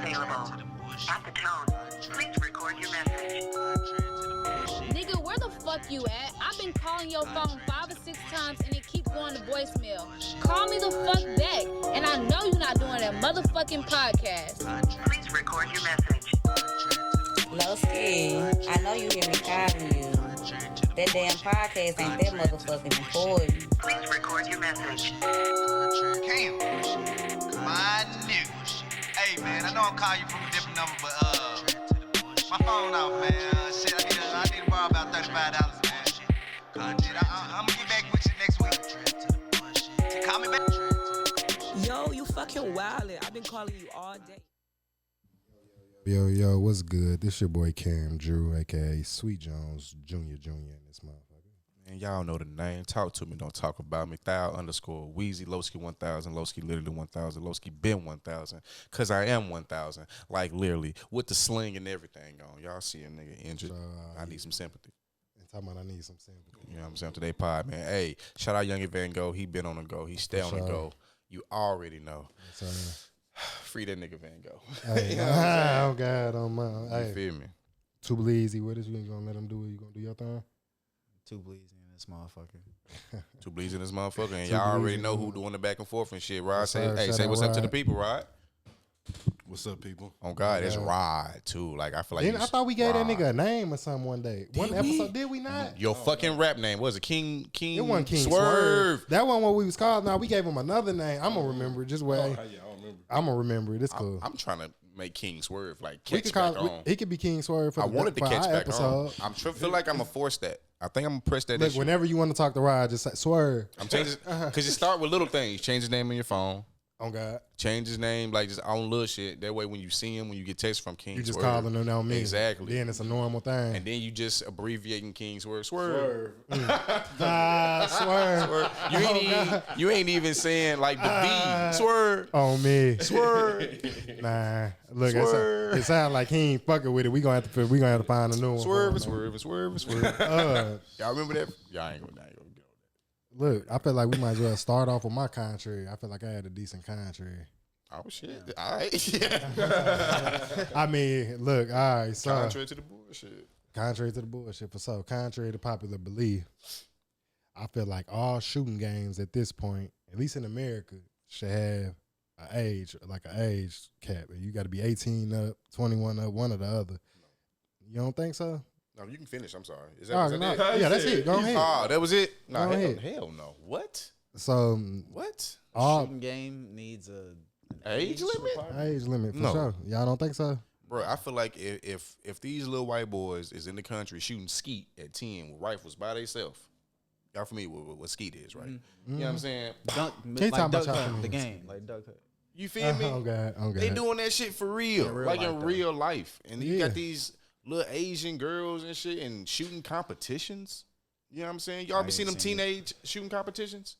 available. At the tone, please record your message. Nigga, where the fuck you at? I've been calling your phone 5 or 6 times and it keeps going to voicemail. Call me the fuck back. And I know you're not doing that motherfucking podcast. Please record your message. Lowski, I know you hear me calling you. That damn podcast ain't that motherfucking important. Please record your message. Cam, my nigga. Hey man, I know I'm calling you from a different number, but my phone off, man. Shit, I need to borrow about $35, man. Shit, I'm gonna get back with you next week. Shit, call me back. Yo, you fucking wildin'. I've been calling you all day. Yo, what's good? This your boy Cam Drew, aka Sweet Jones Jr. in this motherfucker. And y'all know the name. Talk to me, don't talk about me. Thou_Weezy, Lowski 1000, Lowski literally 1000, Lowski been 1000. Cause I am 1000. Like literally, with the sling and everything on. Y'all see a nigga injured. I need some sympathy. And talking about I need some sympathy. You know what I'm saying? Today pod, man. Hey, shout out Young Van Gogh. He been on the go. He stay on the go. You already know. Free that nigga Van Gogh. Hey, you know what I'm oh God, oh my. You Hey, feel me? too bleezy with us. You ain't gonna let him do it. You gonna do your thing? Too bleezy in this motherfucker. Too bleezy in this motherfucker. And Too y'all already bleezy, know man. who doing the back and forth and shit. Rod, Yes, say, sir. hey, Shout say out what's up to the Rod. people, Rod. What's up, people? On God, it's Yeah. Rod too. Like I feel like I thought we gave that Rod. nigga a name or something one day. One we? episode, did we not? Your fucking rap name was it King? It wasn't King Swerve. That wasn't what we was called. Now we gave him another name. I'm gonna remember it. Just wait. Yeah, I don't remember. I'm gonna remember it. It's cool. I'm trying to make King Swerve like We catch could back call on. he could be King Swerve for I the, wanted to for catch our back episode. on. Feel like I'm gonna force that. I think I'm gonna press that. Look, issue. whenever you want to talk to Rod, just say Swerve. I'm changing because you start with little things. Change his name on your phone. Oh God. Change his name like just on little shit. That way, when you see him, when you get text from King, You just Swerve, calling him on me. Exactly. Then it's a normal thing. And then you just abbreviating King Swerve. Swerve. You ain't even saying like the V. Swerve. On me. Swerve. Nah. Look, Swerve. it sounds like he ain't fucking with it. We gonna have to find a new one. Swerve. for him. Swerve. Y'all remember that? Y'all ain't gonna get on that. Look, I feel like we might as well start off with my contrary. I feel like I had a decent contrary. Oh shit! All right. I mean, look, all right, so Contrary to the bullshit. Contrary to the bullshit, for so contrary to popular belief, I feel like all shooting games at this point, at least in America, should have an age cap. You got to be 18 up, 21 up, one or the other. You don't think so? No, you can finish. I'm sorry. Is that, Oh, was that no. it? Yeah, that's it. Go ahead. Oh, that was it. No, Go ahead. hell no. What? So What? all Shooting game needs an Age limit? age limit for No. sure. Y'all don't think so? Bro, I feel like if these little white boys is in the country shooting skeet at 10 with rifles by themselves, y'all familiar with what skeet is, right? You know what I'm saying? dunk, Can't talk like about duck y'all hunt, from the here. game, like duck hunt. You feel me? Oh God, oh God. They doing that shit for real, In real like life, in though. real life. And you Yeah. got these little Asian girls and shit and shooting competitions. You know what I'm saying? Y'all I ever seen them ain't seen teenage shooting competitions?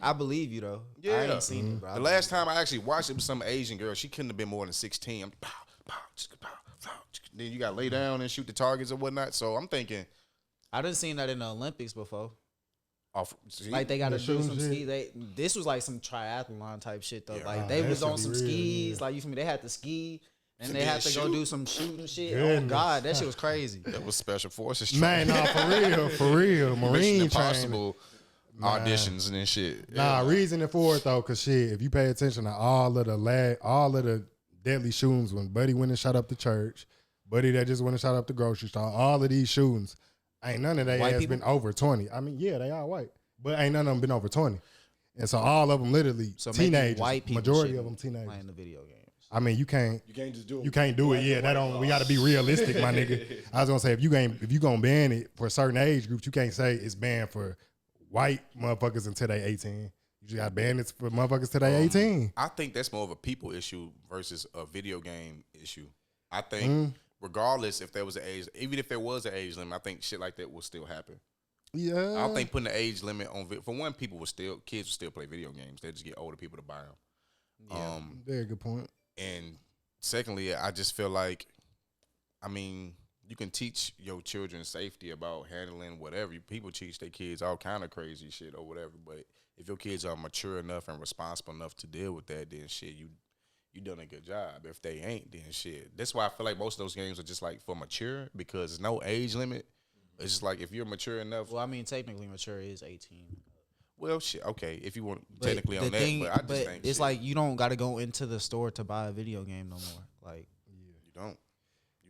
I believe you though. I Yeah. ain't seen it, bro. The last time I actually watched it was some Asian girl. She couldn't have been more than 16. I'm pow, pow, chicka, pow, pow, chicka. Then you got to lay down and shoot the targets or whatnot. So I'm thinking, I done seen that in the Olympics before. see, Like they got to The do shooting some shit. ski. This was like some triathlon type shit though. Yeah. Like Oh, they that was should on be some real, skis. yeah. Like you feel me? They had to ski and To they be had a to go shoot? do some shooting shit. Goodness. Oh God, that shit was crazy. that was Special Forces Man, training. no, for real. Mission Marine training. Impossible auditions and shit. Nah, Yeah. reasoning for it though, cause shit, if you pay attention to all of the deadly shootings when Buddy went and shot up the church, Buddy that just went and shot up the grocery store, all of these shootings, ain't none of they White has people? been over 20. I mean, yeah, they are white, but ain't none of them been over 20. And so all of them literally So maybe teenagers, white people majority of shouldn't them teenagers. playing the video games. I mean, you can't just do it. you can't do it. Yeah, that don't. We got to be realistic, my nigga. I was gonna say if you gonna ban it for certain age groups, you can't say it's banned for white motherfuckers until they 18. You just got to ban it for motherfuckers till they 18. I think that's more of a people issue versus a video game issue. I think regardless if there was an age, even if there was an age limit, I think shit like that will still happen. Yeah, I don't think putting an age limit on for one, kids will still play video games. They just get older people to buy them. Yeah. very good point. And secondly, I just feel like, I mean, you can teach your children safety about handling whatever. People teach their kids all kind of crazy shit or whatever. But if your kids are mature enough and responsible enough to deal with that, then shit, you you done a good job. If they ain't, then shit. That's why I feel like most of those games are just like for mature because there's no age limit. It's just like if you're mature enough. Well, I mean, technically, mature is 18. Well, shit. Okay, if you want But technically the on thing- that, but I just think it's shit, like you don't got to go into the store to buy a video game no more. Like, you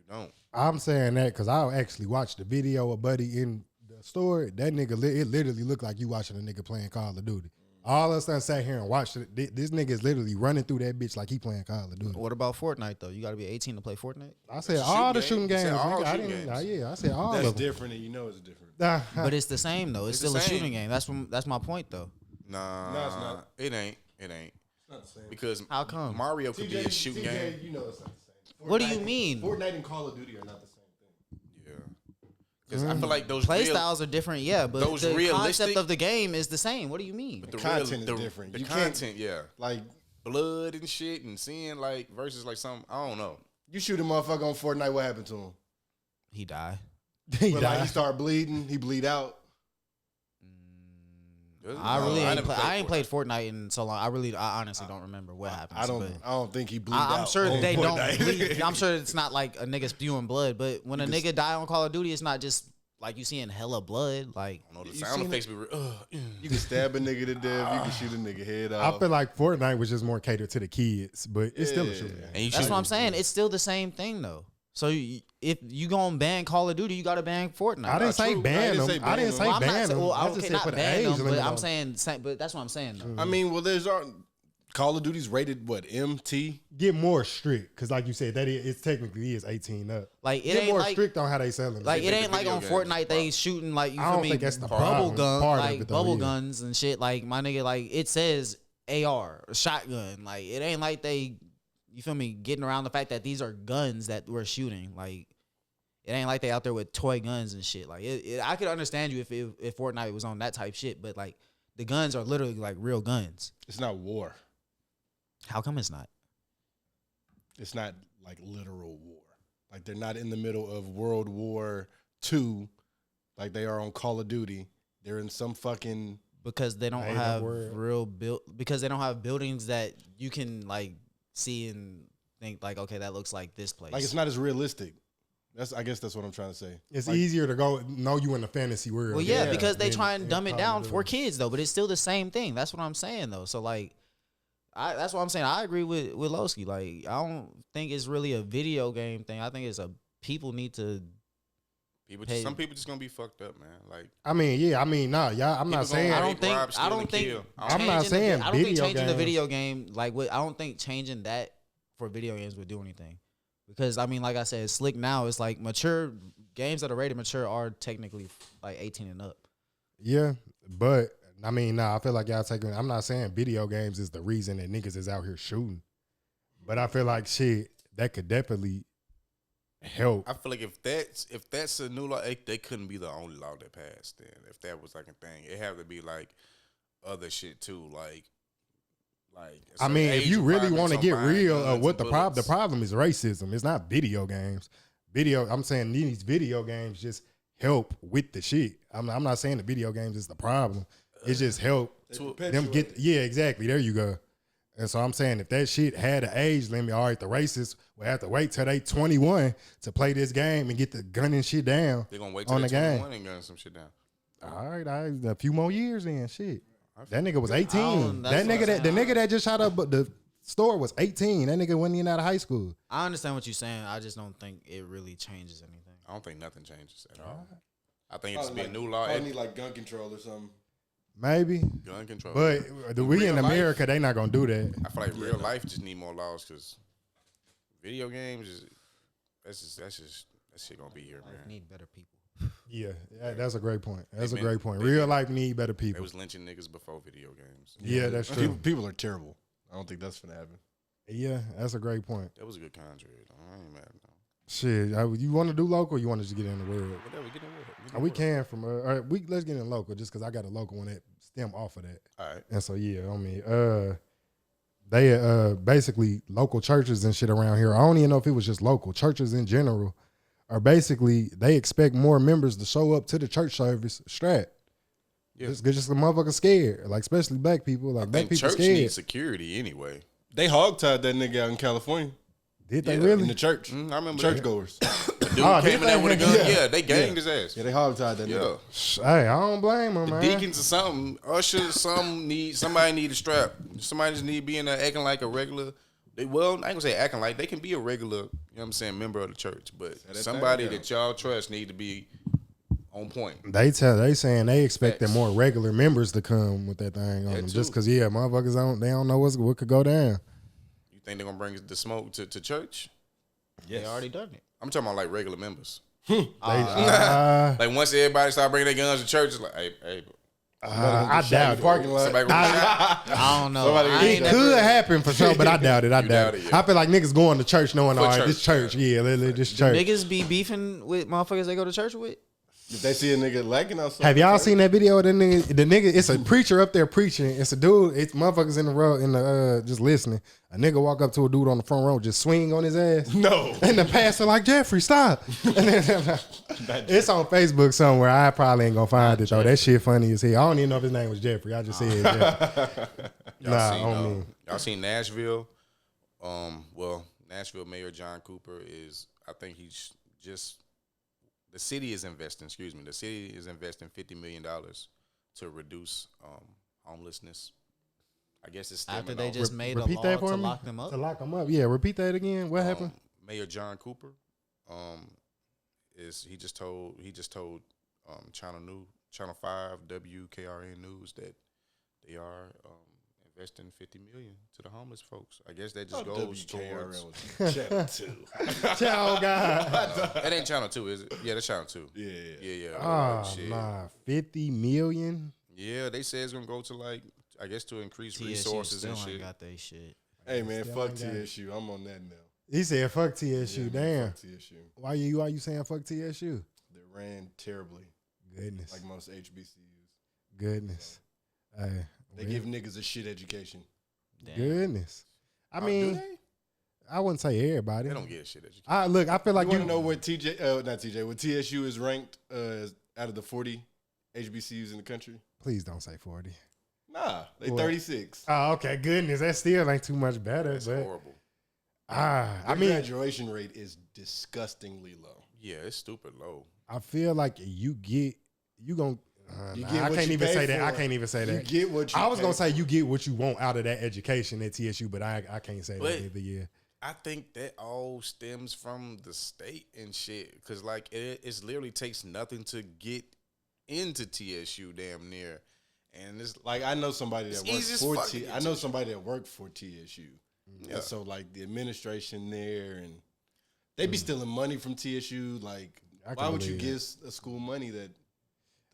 don't. I'm saying that because I actually watched the video of Buddy in the store. That nigga, it literally looked like you watching a nigga playing Call of Duty. All of us done sat here and watched it. This nigga is literally running through that bitch like he playing Call of Duty. what about Fortnite though? You got to be 18 to play Fortnite. I said That's all a the shooting shooting game. games. You said all Nigga. I shooting didn't. games. Yeah, I said all That's of them. different, and you know it's different. But it's the same though. It's It's still the a same. shooting game. That's my point though. Nah, No, it's not. It ain't. It's not the same. Because How come? Mario could be a shooting game. You know it's not the same. What do you mean? Fortnite and Call of Duty are not the same thing. Yeah. Because I feel like those Play real, styles are different, yeah, but those the realistic- concept of the game is the same. What do you mean? the content is different. The You can't- content, yeah, Like, blood and shit, and seeing like versus like some I don't know. you shoot a motherfucker on Fortnite, what happened to him? He died. He But like, he died. started bleeding. He bleed out. I ain't played Fortnite in so long. I honestly don't remember what happened. I don't think he bleed out. I'm sure on they Fortnite. don't bleed. I'm sure it's not like a nigga spewing blood, but when a nigga die on Call of Duty, it's not just like you seeing hella blood. Like, I don't know, the You sound seen effects be real. You can stab a nigga to death. You can shoot a nigga head off. I feel like Fortnite was just more catered to the kids, but it's still a Yeah. shooting game. And you that's shoot- what I'm saying. It's still the same thing though. So if you gonna ban Call of Duty, you gotta ban Fortnite. I didn't say true. I ban didn't them. say I didn't ban say them. Well, I'm not ban saying, them. well, I okay, just said not put an ban age them, limit but on I'm it. saying, but that's what I'm saying though. I mean, well, there's Call of Duty's rated what MT. Get more strict because, like you said, that it technically is 18 up. Like it Get ain't more like strict on how they selling. like it think ain't the like on video games Fortnite they shooting like you I feel don't me think that's the bubble problem. gun Part of like it, though, bubble yeah. guns and shit. Like my nigga, like it says AR or shotgun. Like it ain't like they you feel me getting around the fact that these are guns that we're shooting. Like it ain't like they out there with toy guns and shit. Like I could understand you if Fortnite was on that type shit, but like the guns are literally like real guns. It's not war. How come it's not? It's not like literal war. Like they're not in the middle of World War II, like they are on Call of Duty. They're in some fucking. Because they don't Ain't no have word. because they don't have buildings that you can like see and think like, okay, that looks like this place. Like it's not as realistic. I guess that's what I'm trying to say. It's Like, easier to go know you in the fantasy world. Well, yeah, Yeah, because they than try and in dumb it Call down of Duty. for kids though, but it's still the same thing. That's what I'm saying though. So like, that's what I'm saying. I agree with Lowski. Like, I don't think it's really a video game thing. I think it's people need to. Some people just gonna be fucked up, man. Like I mean, yeah, I mean, nah, yeah, I'm not People saying. gonna- I They don't think. rob, steal, I don't and think. kill. I'm not changing saying I don't think video changing the games. video game like I don't think changing that for video games would do anything. Because I mean, like I said, slick now is like mature games that are rated mature are technically like 18 and up. Yeah, but I mean, nah, I feel like y'all taking. I'm not saying video games is the reason that niggas is out here shooting, but I feel like shit that could definitely help. I feel like if that's a new law, they couldn't be the only law that passed. Then if that was like a thing, it have to be like other shit too, like. I mean, if you really want to get real, what the problem? problem is racism. It's not video games. I'm saying these video games just help with the shit. I'm not saying the video games is the problem. It's just help them get. Yeah, exactly. There you go. And so I'm saying if that shit had an age limit, all right, the racists will have to wait till they 21 to play this game and get the gun and shit down. They're gonna wait on till the they game. 21 and gun some shit down. All right, a few more years in shit. That nigga was I 18. don't- That that's nigga what I'm the saying. nigga that just shot up the store was 18. That nigga wasn't even out of high school. I understand what you're saying. I just don't think it really changes anything. I don't think nothing changes at all. I think it just be a new law. I need like gun control or something. Maybe. Gun control. But we in Real life- America, they not gonna do that. I feel like real life just need more laws because video games is that shit gonna be here, We man. need better people. Yeah, that's a great point. That's a They great point. been- Real life need better They people. was lynching niggas before video games. Yeah, that's true. People are terrible. I don't think that's gonna happen. Yeah, that's a great point. That was a good contrary. I ain't mad. No. Shit, you want to do local? Or you want to just get in the world? Whatever, get in with it. We can from. All right, let's get in local just because I got a local one that stem off of that. All right. And so yeah, I mean, they basically local churches and shit around here. I don't even know if it was just local churches in general. Are basically they expect more members to show up to the church service strapped. Yeah. Just the motherfuckers scared, like especially black people. Like I black think people church scared. needs security anyway. They hogtied that nigga out in California. Did they In really? the church. I remember Churchgoers. Dude Oh, came in there with a gun. Yeah. Yeah, they ganged his ass. Yeah, they hogtied that Yeah. nigga. Hey, I don't blame them, The man. deacons or something, ushers, somebody need a strap. Somebody just need to be in there acting like a regular. I ain't gonna say acting like, they can be a regular, you know what I'm saying, member of the church, but somebody that y'all trust need to be on point. They saying they expecting more regular members to come with that thing on them, too. just because motherfuckers don't know what could go down. You think they're gonna bring the smoke to church? They already done it. I'm talking about like regular members. They, Like once everybody start bringing their guns to church, it's like, hey, I doubt it. Parking lot. somebody gonna be shot. I don't know. Somebody I get ain't It shot. never, could happen for sure, but I doubt it. I doubt doubt it. it, yeah. I feel like niggas going to church knowing, For all right, church, this church, this church. niggas be beefing with motherfuckers they go to church with. If they see a nigga lacking outside. Have y'all seen that video of the nigga? The nigga, it's a preacher up there preaching. It's a dude. It's motherfuckers in the row just listening. A nigga walk up to a dude on the front row, just swing on his ass. No. And the pastor like, Jeffrey, stop. And then, it's on Facebook somewhere. I probably ain't gonna find it though. That shit funny as hell. I don't even know if his name was Jeffrey. I just said Jeffrey. Y'all seen Nashville? Nashville Mayor John Cooper is, I think he's just, the city is investing $50 million to reduce homelessness. I guess it's After stemming they off- just made a Repeat law that for to me? lock them up. To lock them up. Yeah, repeat that again. What happened? Mayor John Cooper, he just told Channel 5 WKRN News that they are investing $50 million to the homeless folks. I guess that just goes towards. Channel 2. Ciao, God. That ain't Channel 2, is it? Yeah, that's Channel 2. Yeah. Oh, shit. nah. 50 million? Yeah, they say it's gonna go to to increase TSU resources still and ain't shit. got they shit. Hey man, Still fuck ain't got it. TSU. I'm on that now. He said, fuck TSU. Yeah, man, Damn. fuck TSU. Why you saying fuck TSU? They ran terribly, Goodness. like most HBCUs. Goodness. Hey, They give niggas a shit education. Damn. goodness. I Do mean, they? I wouldn't say everybody. They don't get shit education. I feel like You want to know where what TSU is ranked out of the 40 HBCUs in the country? Please don't say 40. Nah, they What? 36. Oh, okay. Goodness. That still ain't too much better. That's but horrible. I Their mean, graduation rate is disgustingly low. Yeah, it's stupid low. I feel like you You get I what can't you even pay say that. for. I can't even say You that. get what you I was pay gonna say for. you get what you want out of that education at TSU, but I can't say But- that either. Yeah. I think that all stems from the state and shit. Cause like it literally takes nothing to get into TSU damn near. And it's Like I know somebody It's that works easy as for fuck to TSU. get I know to. somebody that worked for TSU. Yeah. And so like the administration there and they be stealing money from TSU. Like I can why would you believe give a school money that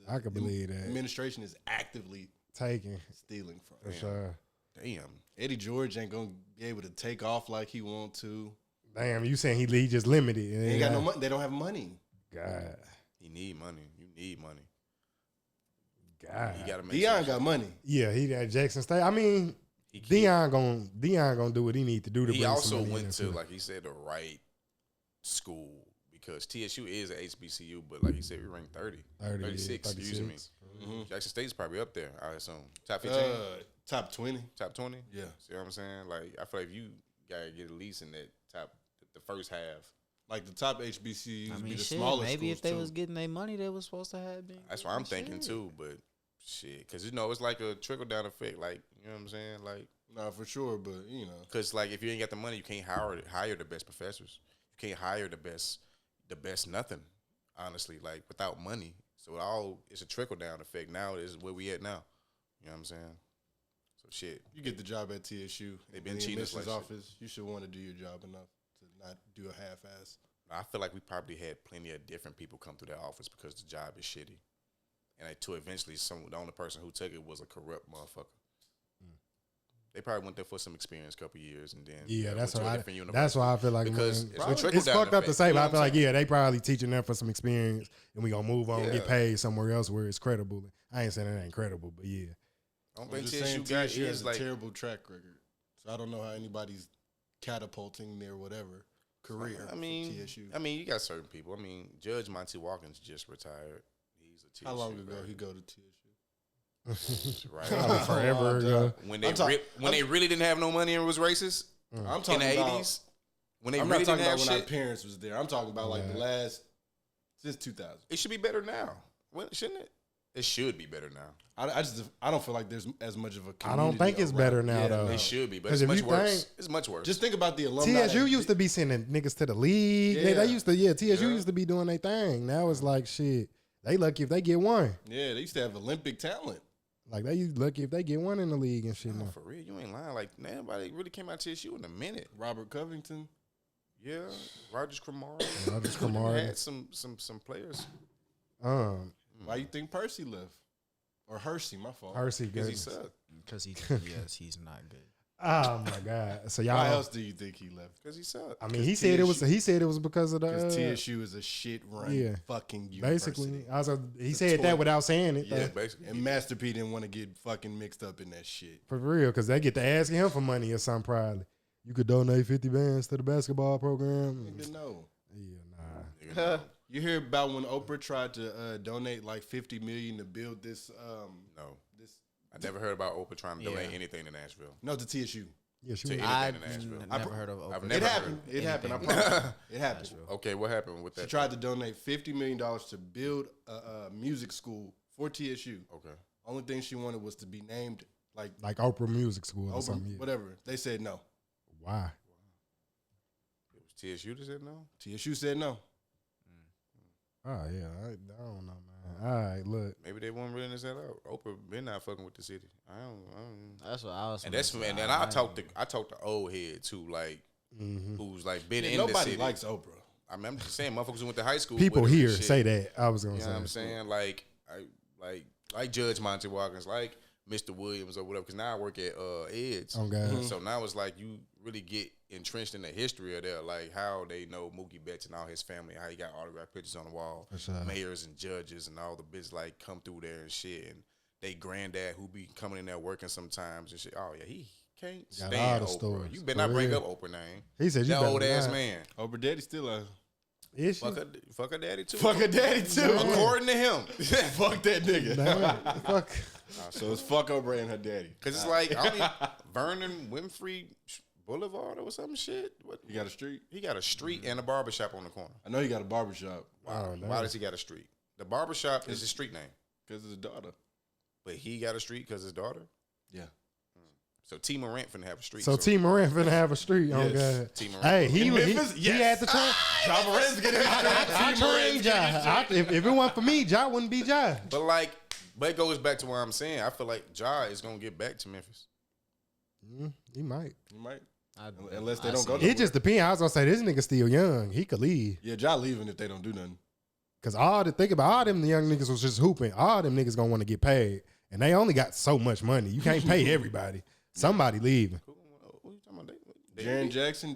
I could believe that. administration is actively Taking stealing from? for sure. damn. Eddie George ain't gonna be able to take off like he want to. Damn, you saying he just limited? They ain't got no money. They don't have money. God, You need money. You need money. God. You gotta make Dion some got money. Yeah, he at Jackson State. I mean, He can't- Dion gonna do what he need to do to He bring some also money in went there, to, too. like he said, the right school because TSU is a HBCU, but like he said, we ranked 36, excuse me. Mhm. Jackson State's probably up there, I assume. Top 15? Top 20. Top 20? Yeah. See what I'm saying? Like, I feel like you gotta get at least in that the first half. Like the top HBCUs I be mean, the shit. smallest Maybe schools if they too. was getting their money, they was supposed to have been. That's what I'm thinking too, but shit. Because, it's like a trickle-down effect. Like, you know what I'm saying? Like, Nah, for sure, but because, like, if you ain't got the money, you can't hire the best professors. You can't hire the best nothing, honestly, like, without money. So it's a trickle-down effect. Now is where we at now. You know what I'm saying? So, shit. you get the job at TSU. They been in the cheating us admissions like office. You should want to do your job enough to not do a half-ass. I feel like we probably had plenty of different people come through that office because the job is shitty. And to eventually, the only person who took it was a corrupt motherfucker. They probably went there for some experience, couple years, and then Yeah, went to a different that's university. why I feel like Because man, it's a it's trickle-down fucked up to effect, say, you know but I what feel I'm like saying? they probably teaching them for some experience, and we gonna move on, and Yeah. get paid somewhere else where it's credible. I ain't saying it ain't credible, but yeah, I don't I'm think just TSU saying guy TSU has is a like terrible track record. So I don't know how anybody's catapulting their whatever career. I mean, for TSU. you got certain people. I mean, Judge Monty Watkins just retired. He's a TSU How long ago grad. he go to TSU? Right. Probably forever ago. When they really didn't have no money and was racist I'm in talking the about. 80s. When they I'm really not talking didn't have about when our shit. parents was there. I'm talking about like the last since 2000. It should be better now. Shouldn't it? It should be better now. I don't feel like there's as much of a. I don't think it's around. better now, though. It should be, but 'Cause it's if much you worse. think- It's much worse. Just think about the alumni. TSU used to be sending niggas to the league. Yeah. They used to, TSU used to be doing their thing. Now it's like shit. They lucky if they get one. Yeah, they used to have Olympic talent. Like they lucky if they get one in the league and shit. No, Now. for real, you ain't lying. Like nobody really came out to TSU in a minute. Robert Covington. Yeah, Rogers Cromartie. Rogers Cromartie. had some players. Why you think Percy left? Or Hersey, my fault. Hersey Because he good. sucked. Because he's not good. Oh my god. So y'all. Why else do you think he left? Because he sucked. I mean, he said it was because of the. Because TSU is a shit run fucking university. Basically, he said that without saying it. Yeah, though. basically. And Master P didn't want to get fucking mixed up in that shit. For real, because they get to asking him for money or something probably. You could donate 50 bands to the basketball program. Nigga, no. Yeah, nah. You hear about when Oprah tried to donate like $50 million to build this? No. This I never heard about Oprah trying to donate anything to Nashville. no to TSU. Yeah, she To was. anything to Nashville. Never heard of Oprah. I've It never happened. heard. It happened. I promise. It happened. Okay, what happened with that? She tried to donate $50 million to build a music school for TSU. Okay. Only thing she wanted was to be named like Like Oprah Music School or Oprah, something. Yeah. whatever. They said no. Why? It was TSU that said no? TSU said no. Oh, yeah. I don't know, man. All right, look. Maybe they weren't really that out. Oprah been not fucking with the city. I don't. That's what I was. And that's and then I talked to old head too, like who's like been in the Nobody city. likes Oprah. I mean, I'm just saying, motherfuckers who went to high school. People with her and here shit. say that. I was going You to know say. what I'm saying? Like Judge Monty Watkins, like Mr. Williams or whatever. Because now I work at Ed's. Oh, God. So now it's like you really get entrenched in the history of that, like how they know Mookie Betts and all his family, how he got autographed pictures on the wall, For sure. mayors and judges and all the bits like come through there and shit, and they granddad who be coming in there working sometimes and shit. Oh yeah, he can't Got stand all the Oprah. stories. You better For not bring real. up Oprah name. He said you That better old ass not. man. Oprah daddy still a Is she? Fuck her daddy too. fuck a daddy too. According to him. Fuck that nigga. Damn, fuck. So it's fuck Oprah and her daddy. Cause it's like I mean Vernon Winfrey Boulevard or some shit. What? You got a street? He got a street and a barbershop on the corner. I know he got a barbershop Oh, no. Why does he got a street? The barbershop is his street name, because his daughter. but he got a street because his daughter. Yeah. So T. Morant finna have a street. So T. Morant finna have a street. Oh, Yes. God. T. Morant. Hey, he In was. Memphis? He Yes. had the train. Ja Morant's getting I trained Ja. If it wasn't for me, Ja wouldn't be Ja. But it goes back to what I'm saying. I feel like Ja is gonna get back to Memphis. He might. You might. Unless they I don't see go it. to It just depends. I was gonna say this nigga still young. He could leave. Yeah, Ja leaving if they don't do nothing. Cause all them young niggas was just hooping. All them niggas gonna want to get paid, and they only got so much money. You can't pay everybody. Somebody leaving. Who you talking about? Jaren Jackson,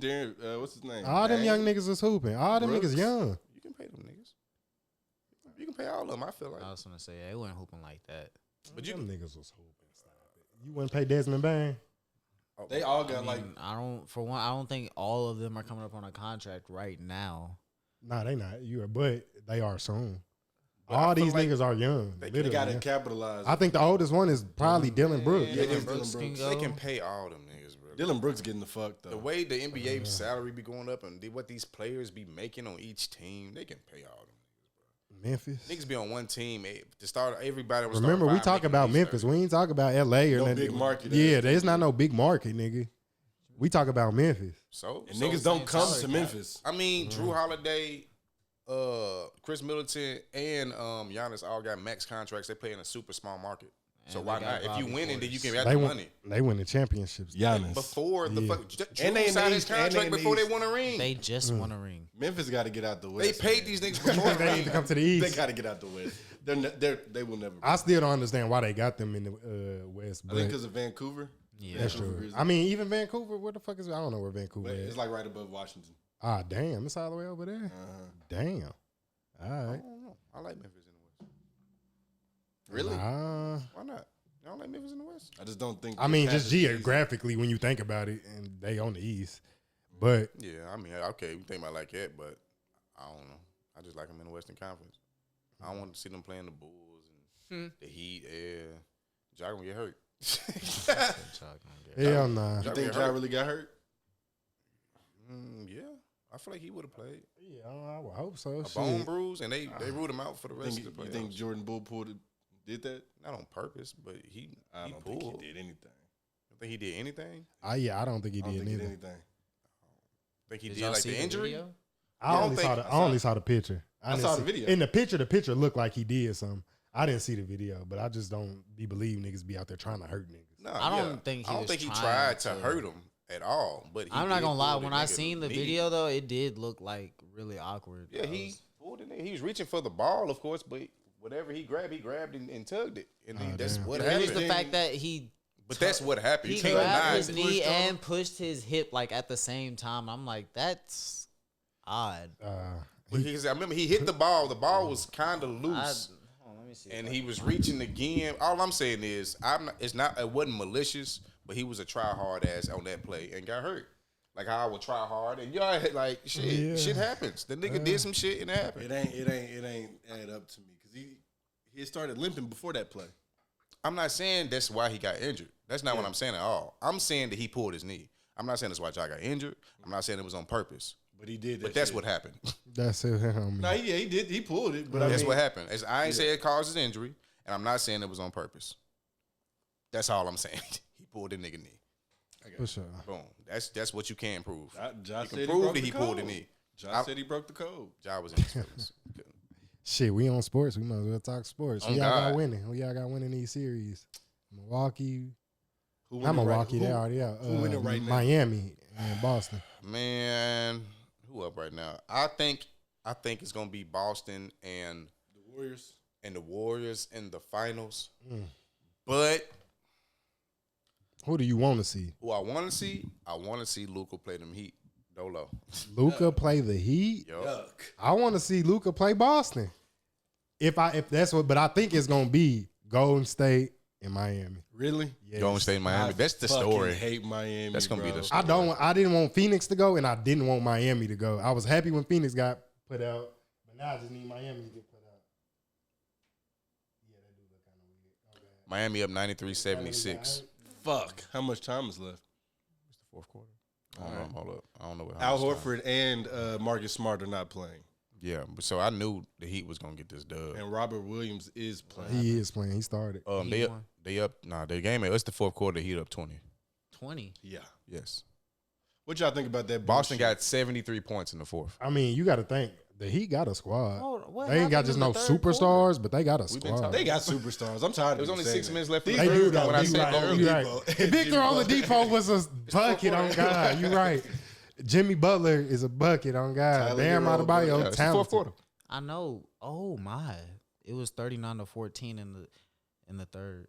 what's his name? All them Dang. young niggas was hooping. All them Brooks. niggas young. You can pay them niggas. You can pay all of them. I feel like. I was gonna say they weren't hooping like that. But you Them niggas was hooping. Stop it. You wouldn't pay Desmond Bain? They all got like. I don't think all of them are coming up on a contract right now. Nah, they not. But they are soon. But I All feel these like niggas are young. They literally, got to man. capitalize. I think the oldest one is probably Dylan Brooks. Yeah, Dylan Dylan Brooks can Brooks. go. they can pay all them niggas, bro. Dylan Brooks getting the fuck though. The way the NBA salary be going up and what these players be making on each team, they can pay all them. Memphis. Niggas be on one team. To start, everybody was Remember, we talk about Memphis. We ain't talk about LA or No nothing. big market. Yeah, there's not no big market, nigga. We talk about Memphis. So And niggas don't come salary to cap. Memphis. I mean, Drew Holiday, Chris Middleton, and Giannis all got max contracts. They play in a super small market. So And why they got not? If you Bobby winning, then you can have They the win. money. They win the championships. Giannis. Before the Yeah. fuck, Drew And they in signed the his East, and they contract in the before they East. won a ring. They just won a ring. Memphis got to get out the They West. paid man. these niggas before the They need ring. to come to the They East. got to get out the West. They will never. I still don't understand why they got them in the West. I But think because of Vancouver. Yeah, that's Vancouver true. Grizzlies. I mean, even Vancouver, where the fuck is it? I don't know where Vancouver But is. it's like right above Washington. Ah, damn. It's all the way over there. Damn. All I right. don't know. I like Memphis in the West. Really? Nah. Why not? Y'all like Memphis in the West? I just don't think. I mean, they just have the season. geographically, when you think about it, and they on the East. But Yeah, I mean, okay, we think about like that, but I don't know. I just like them in the Western Conference. I want to see them playing the Bulls and the Heat. Yeah, Ja gonna get hurt. Hell nah. You think Ja really got hurt? Yeah, I feel like he would have played. Yeah, I would hope so. A bone bruise, and they ruled him out for the rest of the You playoffs. think Jordan Bull did that? Not on purpose, but he don't pulled. think he did anything. You think he did anything? Yeah, I don't think he I don't did think he did neither. anything. Think he Did did y'all like see the injury? video? I only saw the picture. I didn't saw see- the video. In the picture looked like he did something. I didn't see the video, but I just don't believe niggas be out there trying to hurt niggas. No, I don't think he I don't was think he trying tried to to- hurt him at all. But I'm not did gonna lie. pull the When I nigga seen the knee. video though, it did look like really awkward. Yeah, he pulled it. He was reaching for the ball, of course, but whatever he grabbed and tugged it, and then that's damn. what It happened. was the fact that he But that's what happened. he You can't grabbed deny his it. knee and pushed his hip like at the same time. I'm like, that's odd. Because I remember he hit the ball. The ball was kind of loose, Hold on, let me see. and he was reaching again. All I'm saying is, it wasn't malicious, but he was a try hard ass on that play and got hurt. Like how I would try hard, and y'all like shit. Yeah. Shit happens. The nigga did some shit, and it happened. It ain't add up to me because he had started limping before that play. I'm not saying that's why he got injured. That's not what I'm saying at all. I'm saying that he pulled his knee. I'm not saying that's why Ja got injured. I'm not saying it was on purpose. But he did that. But that's shit. what happened. That's it. No, he did. He pulled it. But That's I mean, what happened. I ain't say it caused his injury, and I'm not saying it was on purpose. That's all I'm saying. He pulled the nigga knee. For sure. Boom. That's what you can prove. Ja You said can he prove broke that the he pulled the code. knee. Ja said he broke the code. Ja was in his feelings. Shit, we on sports. We might as well talk sports. Oh, Who y'all got God. winning? Who y'all got winning these series? Milwaukee. Who Not winning Milwaukee. Right, They already out. who winning right now? Miami and Boston. Man, who up right now? I think it's gonna be Boston and The Warriors. the Warriors in the finals. But Who do you want to see? who I want to see? I want to see Luka play them Heat. Dolo. Luka play the Heat. Yo. I want to see Luka play Boston. If that's what, but I think it's gonna be Golden State and Miami. Really? Yes. Golden State, Miami. That's the fucking story. hate Miami. That's gonna be bro. the story. I didn't want Phoenix to go, and I didn't want Miami to go. I was happy when Phoenix got put out, but now I just need Miami to get put out. Yeah, that do look kind of weird. Okay. Miami up 93-76. Fuck. How much time is left? It's the fourth quarter. I don't know. Hold up. I don't know what. Al how much time. Horford and Marcus Smart are not playing, Yeah, but so I knew the Heat was gonna get this dub. and Robert Williams is playing. He is playing. He started. They up. Nah, their game. It's the fourth quarter. The Heat up 20. 20. Yeah. Yes. What y'all think about that? Boston bullshit? got 73 points in the fourth. I mean, you got to think the Heat got a squad. What They ain't got happened just in no the third superstars, but they got a been squad. talking- They got superstars. I'm tired. There was of only saying 6 that. minutes left in These the They third. do got When I you said right. Golden You State, right. Victor Oladipo was a bucket on God. You right. Jimmy Butler is a bucket on God. Tyler Damn Hero, Adebayo, yeah, it's the fourth talented. quarter. I know. Oh my! It was 39-14 in the third.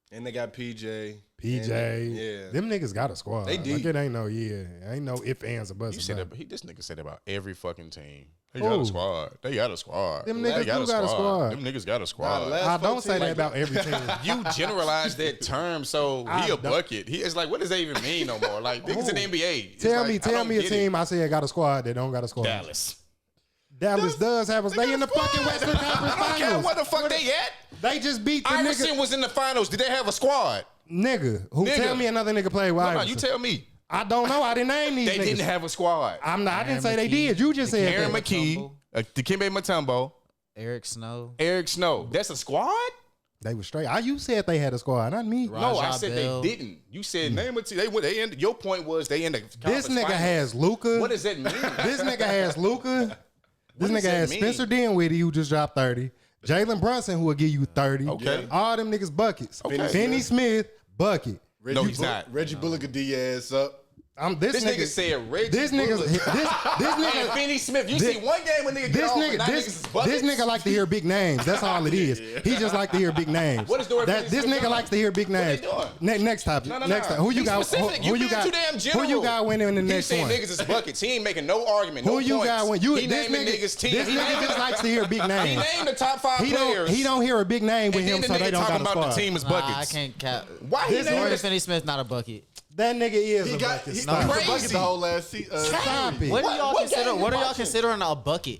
And they got PJ. PJ, And, yeah. them niggas got a squad. They Like deep. it ain't no ain't no if ands or buts. You said about that. it. This nigga said about every fucking team. They Who? got a squad. They got a squad. Them They niggas got do got a squad. Them niggas got a squad. last I don't 14 say that like- about every team. You generalize that term, so I he a don't- bucket. It's like, what does that even mean no more? Like, niggas in the NBA. It's Tell like, me I don't a get team it. I say got a squad that don't got a squad. Dallas. Dallas does have a. They in the fucking Western Conference I don't care Finals. where the fuck they at. They just beat the Iverson nigga. was in the finals. Did they have a squad? Who Nigga. tell me another nigga played with No, Iverson? you tell me. I don't know. I didn't name these They niggas. didn't have a squad. I didn't say they McKee. did. You just said Aaron that. McKee, Dikembe Mutombo, Eric Snow. Eric Snow. That's a squad? They was straight. You said they had a squad, not me. Right. No, I Raja said Bell. they didn't. You said name a team. They ended. Your point was they in the This conference nigga finals. has Luca. What does that mean? This nigga has Luca. This does nigga that has mean? Spencer Dinwiddie, who just dropped 30. Jalen Brunson, who will give you 30. Okay. All them niggas buckets. Okay. Finney Smith, bucket. No, he's not. Reggie Bullock could Diaz up. This This nigga said Reggie. This nigga. Bullock. This And nigga. Finney Smith. You This- see one game when nigga get This off nigga, and now niggas is this buckets? nigga like to hear big names. That's all it is. He just like to hear big names. What is Dorian This Finney-Smith nigga doing? likes to hear big names. they doing? Next topic. No. Next time. Who you Be got? specific. Who You you being got? too damn general. Who you got winning in the He's next saying one? niggas is buckets. He ain't making no argument. Who no you points. got when He this naming nigga? niggas team. This nigga just likes to hear big He names. named the top 5 He players. don't hear a big name with and him, then so the they nigga don't got talking a about the squad. team is Nah, buckets. I can't cap. Why he This named Dorian it? Finney-Smith not a bucket. That nigga is He a got bucket. he Stop got it. the bucket Crazy. the whole last season. Stop it. What do y'all what consider? game What you are y'all watching? considering a bucket?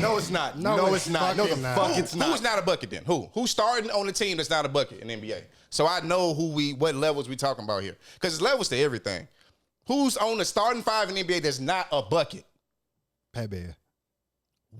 No, it's not. No, it's not. No, the fuck it's not. Who's not a bucket then? Who's starting on the team that's not a bucket in NBA? So I know what levels we talking about here. Because it's levels to everything. Who's on the starting five in NBA that's not a bucket? Pat Bear.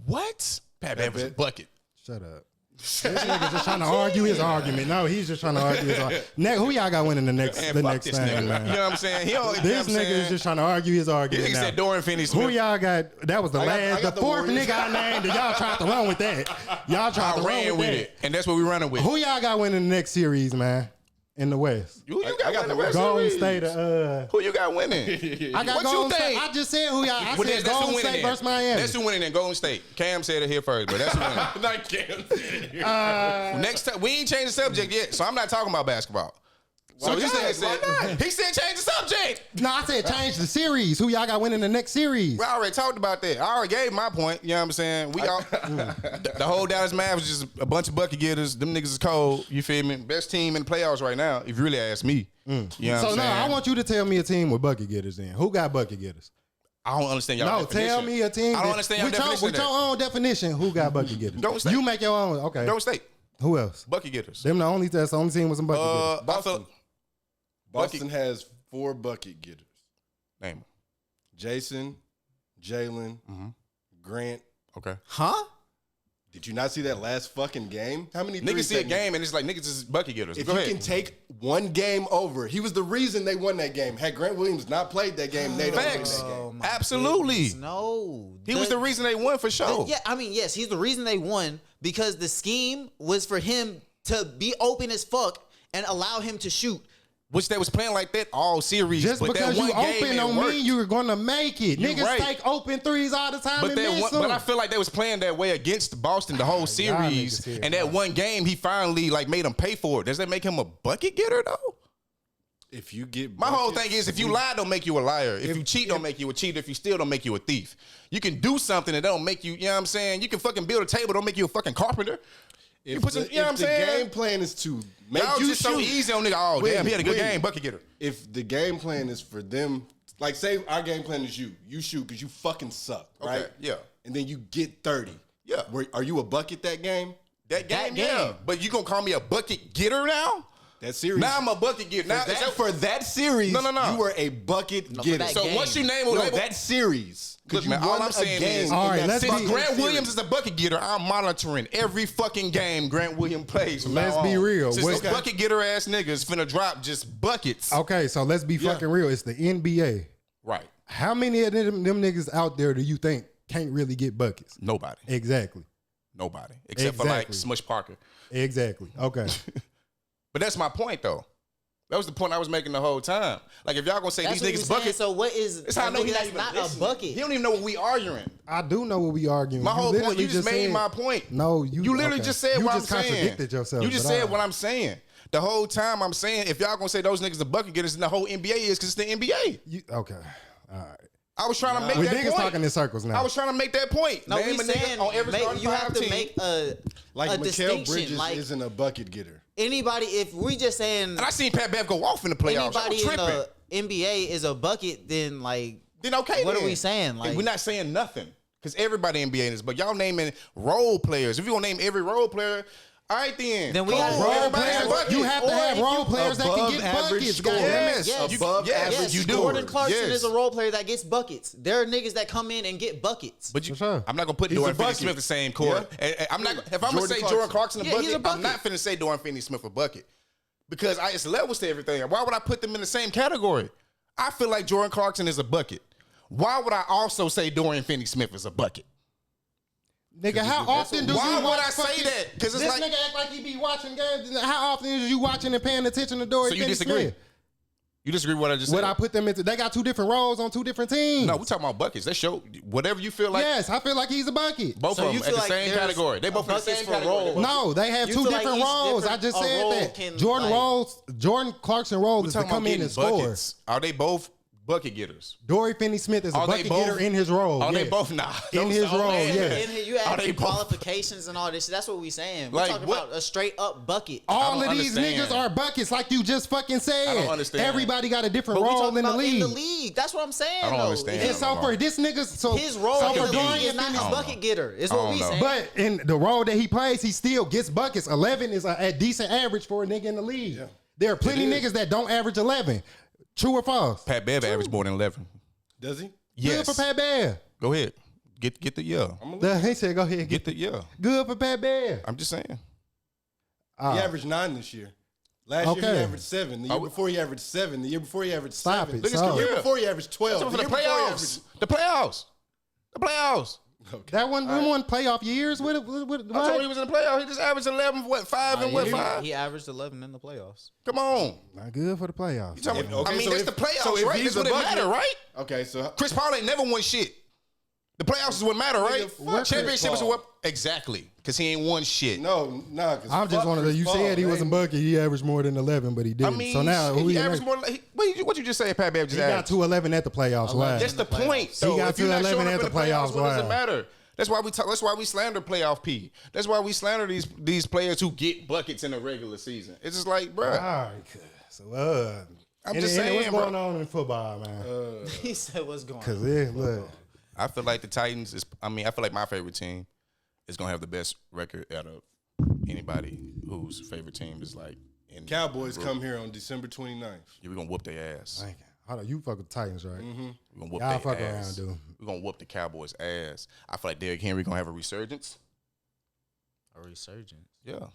What? Pat Bev was a bucket. Shut up. This nigga just trying to argue his argument. No, he's just trying to argue his argument. Who y'all got winning the next Man, the fuck next this thing, nigga. man? You know what I'm saying? He don't, This nigga is just trying to argue his argument. He now. said Dorian Finney-Smith. Who y'all got? That was the last, the fourth Warriors. nigga I named. And y'all tried to run with that. Y'all tried I to ran run with that. it, and that's what we running with. Who y'all got winning the next series, man? In the West. Who you got winning the West Golden Series? State. Who you got winning? I got What you Golden State. think? I just said who y'all. I Well, said that's who Golden winning State then. versus Miami. That's who winning in Golden State. Cam said it here first, but that's who winning. Not Cam. Next time, we ain't changed the subject yet, so I'm not talking about basketball. So Why this not? nigga said, he said change the subject. No, I said change the series. Who y'all got winning the next series? We already talked about that. I already gave my point. You know what I'm saying? We all the whole Dallas Mavs was just a bunch of bucket getters. Them niggas is cold. You feel me? Best team in the playoffs right now, if you really ask me. You know what So I'm no, saying? I want you to tell me a team with bucket getters in. Who got bucket getters? I don't understand y'all No, definition. tell me a team. I don't understand y'all with definition with of your that. own definition. Who got bucket getters? Golden State. You make your own. Okay. Golden State. Who else? Bucket getters. Them that's the only team with some bucket getters. Boston. Boston has 4 bucket getters. Name 'em. Jason, Jalen, Grant. Okay. Huh? Did you not see that last fucking game? How many Niggas threes see a that- game and it's like niggas is bucket getters. If Go you ahead. can take one game over, he was the reason they won that game. Had Grant Williams not played that game, they don't win Facts. that game. my Absolutely. goodness, no. He was the reason they won for sure. Yeah, I mean, yes, he's the reason they won because the scheme was for him to be open as fuck and allow him to shoot. Which they was playing like that all series. Just but because that one you game open it don't worked. mean you're gonna make it. You Niggas right. take open threes all the time But and that miss one, them. but I feel like they was playing that way against Boston the whole series, niggas here, and that one game he finally like made them pay for it. Does that make him a bucket getter though? If you get My whole buckets, thing is if you lie, don't make you a liar. If you cheat, don't make you a cheater. If you steal, don't make you a thief. You can do something that don't make you. You know what I'm saying? You can fucking build a table, don't make you a fucking carpenter. if put some- the, you know what I'm if the saying? game plan is to make Y'all you just shoot, so easy on nigga. Oh Wait, damn, he had a good wait. game, bucket getter. if the game plan is for them, like say our game plan is you shoot because you fucking suck, right? Okay, yeah. And then you get 30. Yeah. Are you a bucket that game? That game, That yeah. game. But you gonna call me a bucket getter now? That series. Now I'm a bucket getter. Now is that for that series, No. you were a bucket for getter. that So game. once you name a No, label, that series. Look, Because you man, all won I'm a saying game is- in All right, that let's since be- Grant series. Williams is a bucket getter, I'm monitoring every fucking game Grant Williams plays. From Let's now be on. real. Since What- those bucket getter ass niggas finna drop just buckets. Okay, so let's be fucking real. It's the NBA. Right. How many of them niggas out there do you think can't really get buckets? Nobody. Exactly. Nobody. Except for like Exactly. Smush Parker. Exactly. Okay. But that's my point though. That was the point I was making the whole time. Like if y'all gonna say That's what these you niggas saying. buckets, So what is that's how I know he's that's not not even a bucket? He don't even know what we arguing. I do know what we arguing. My whole point, literally you just made said- my point. No, You literally okay. just said you what just I'm saying. contradicted yourself. You just but said what I'm saying. The whole time I'm saying, if y'all gonna say those niggas are bucket getters, then the whole NBA is because it's the NBA. Okay. All right. I was trying to make We that niggas point. talking in circles now. I was trying to make that point. No, Name we a nigga saying on every starting you have five to team. make a Like a Mikal distinction. Bridges Like isn't a bucket getter. anybody, if we just saying And I seen Pat Bev go off in the playoffs. anybody I'm in tripping. the NBA is a bucket, then like Then okay. what then. are we saying? Like we're not saying nothing because everybody in NBA is. But y'all naming role players. If you gonna name every role player, all right then. Then we Cool. gotta- Role Everybody has players, buckets. you have to Or have if role you- players that can above get average buckets. scorer. Goddammit. Yes, Above yes, average you do. Jordan Clarkson Yes. is a role player that gets buckets. There are niggas that come in and get buckets. But you, For sure. I'm not gonna put He's Dorian a bucket. Finney-Smith the same court. I'm not. If I'm gonna Jordan say Jordan Clarkson a Yeah, he's bucket, a bucket. I'm not finna say Dorian Finney-Smith a bucket because it's levels to everything. Why would I put them in the same category? I feel like Jordan Clarkson is a bucket. Why would I also say Dorian Finney-Smith is a bucket? Nigga, how often do Why you would watch I say fucking- that? 'Cause it's this like- nigga act like he be watching games. How often is you watching and paying attention to Dorian So you Finney-Smith? disagree? You disagree with what I just said? Would I put them into? They got two different roles on two different teams. No, we talking about buckets. They show whatever you feel like. Yes, I feel like he's a bucket. Both So of you them at feel the like same there's category. They both in the buckets same for category. roles. No, they have You two feel like different each roles. I different- just a said role that. can, Jordan like- Jordan Clarkson role We is to talking about come in getting and score. buckets. Are they both bucket getters? Dorian Finney-Smith is a Are they bucket both- getter in his role. Are they yes. both not? In his role, yes. In here, you Are add they the both- qualifications and all this. That's what we saying. We're Like, talking what- about a straight up bucket. All I of don't these understand. niggas are buckets, like you just fucking said. I don't understand. Everybody got a different But we role talking in the about league. in the league. That's what I'm saying. I don't though. understand. And so for this nigga, so His role so in for the Dorian league is not his Finney-Smith- bucket getter. Is I what don't we know. saying. But in the role that he plays, he still gets buckets. 11 is a decent average for a nigga in the league. There are plenty niggas that don't average 11. True or false? Pat Bev averaged more than 11. Does he? Good Yes. for Pat Bev. Go ahead. Get the yeah. He said, "Go ahead, Get the yeah. good for Pat Bear." I'm just saying. He averaged 9 this year. Last year he averaged 7. The year before he averaged 7. The year before he averaged 7. Stop it. The year before he averaged 12. For the playoffs. The playoffs. Okay. That one playoff years. What? I told you he was in the playoffs. He just averaged 11. What 5 and what 5? He averaged 11 in the playoffs. Come on. Not good for the playoffs. I mean, so that's if- the playoffs, so if right? he's That's what a it bucket- matter, right? Okay, so Chris Paul ain't never won shit. The playoffs is what matter, right? fuck Championship Chris is what exactly because he ain't won shit. no. I'm just wondering. You said he wasn't bucket. He averaged more than 11, but he I didn't. mean, So now shit, who he he averaged more. What you just say? Pat Bev just He got averaged. 211 at the playoffs. Why? That's the point. He Though. got If you're not 211 showing at up the in the playoffs, playoffs. what does it Why? matter? That's why we talk. That's why we slander playoff P. That's why we slander these players who get buckets in the regular season. It's just like, bruh. All right. So, I'm just saying, what's bro. going on in football, man? He said, "What's going Because on?" look, I feel like the Titans is. I mean, I feel like my favorite team is gonna have the best record out of anybody whose favorite team is like. In Cowboys come here on December 29th. Yeah, we're gonna whoop their ass. thank you. Hold on, you fuck with the Titans, right? We're gonna whoop Y'all their fuck ass. around, dude. We're gonna whoop the Cowboys' ass. I feel like Derrick Henry gonna have a resurgence. A resurgence. Yeah.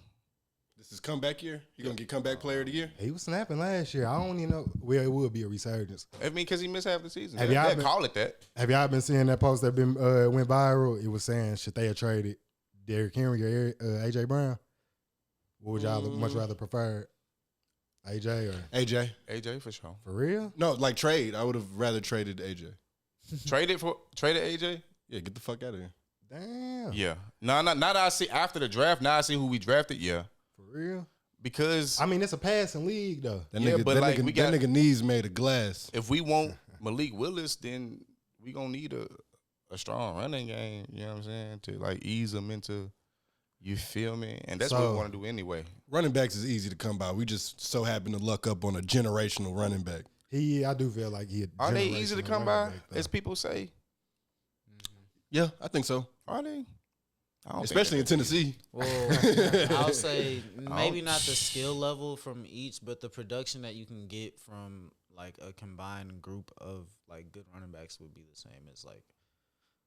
This is comeback year. You gonna get comeback player of the year? He was snapping last year. I don't even know. Well, it would be a resurgence. I mean, because he missed half the season. Have They y'all been- call it that. Have y'all been seeing that post that been went viral? It was saying should they have traded Derrick Henry or AJ Brown? What would y'all much rather prefer, AJ or AJ? AJ for sure. for real? No, like trade. I would have rather traded AJ. Traded AJ. Yeah, get the fuck out of here. Damn, Yeah. No, not I see after the draft. Now I see who we drafted. Yeah. for real. Because I mean, it's a passing league though. That Yeah, nigga, but that, like, nigga, we that got- nigga knees made of glass. if we want Malik Willis, then we gonna need a strong running game. You know what I'm saying? To like ease them into. You feel me? And that's what we So- want to do anyway. Running backs is easy to come by. We just so happen to luck up on a generational running back. I do feel like he. Are they easy to come by, as people say? Yeah, I think so. Are they? I don't Especially in think Tennessee. Well, I'll say maybe not the skill level from each, but the production that you can get from like a combined group of like good running backs would be the same as like.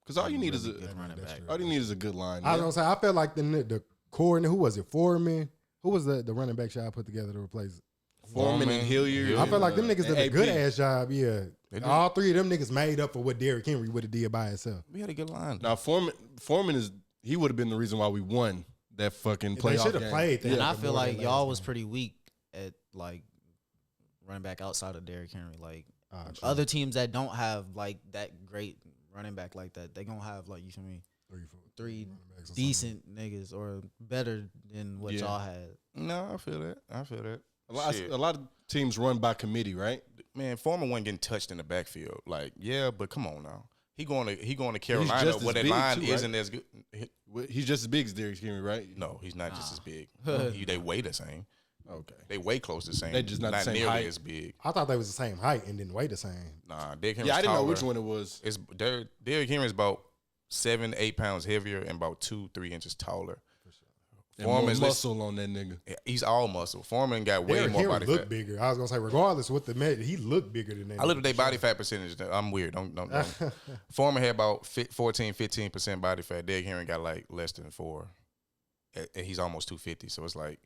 Because all you need is really good running back. all you need is a good line. I was man. gonna say I felt like the coordinator. Who was it? Foreman. Who was the running back y'all put together to replace it? Foreman and Hilliard. I feel like them niggas did a AP. good ass job. Yeah, They did. all three of them niggas made up for what Derrick Henry would have did by himself. we had a good line. Now Foreman is he would have been the reason why we won that fucking They playoff should have game. played that. And I for feel more like than y'all last was time. pretty weak at like running back outside of Derrick Henry. Like True. other teams that don't have like that great running back like that, they gonna have like you feel me, 3 running backs or something. decent niggas or better than what Yeah. y'all had. No, I feel that. Shit. A lot of teams run by committee, right? Man, Foreman wasn't getting touched in the backfield. Like, yeah, but come on now. He going to Carolina just as where that big, line too, right? isn't as good. He's just as big as Derrick Henry, right? No, he's not just as big. They weigh the same. Okay. They weigh close to the same. They just not the same nearly height. as big. I thought they was the same height and didn't weigh the same. Nah, Derrick Henry's Yeah, I didn't know taller. which one it was. It's Derrick Henry is about 7-8 pounds heavier and about 2-3 inches taller. And more Foreman's muscle on that nigga. He's all muscle. Foreman got way Derrick more Henry body looked fat. bigger. I was gonna say, regardless what the met, he looked bigger than that. I looked at their nigga. body fat percentage. I'm weird. Don't. Foreman had about 14-15% body fat. Derrick Henry got like less than 4. And he's almost 250. So it's like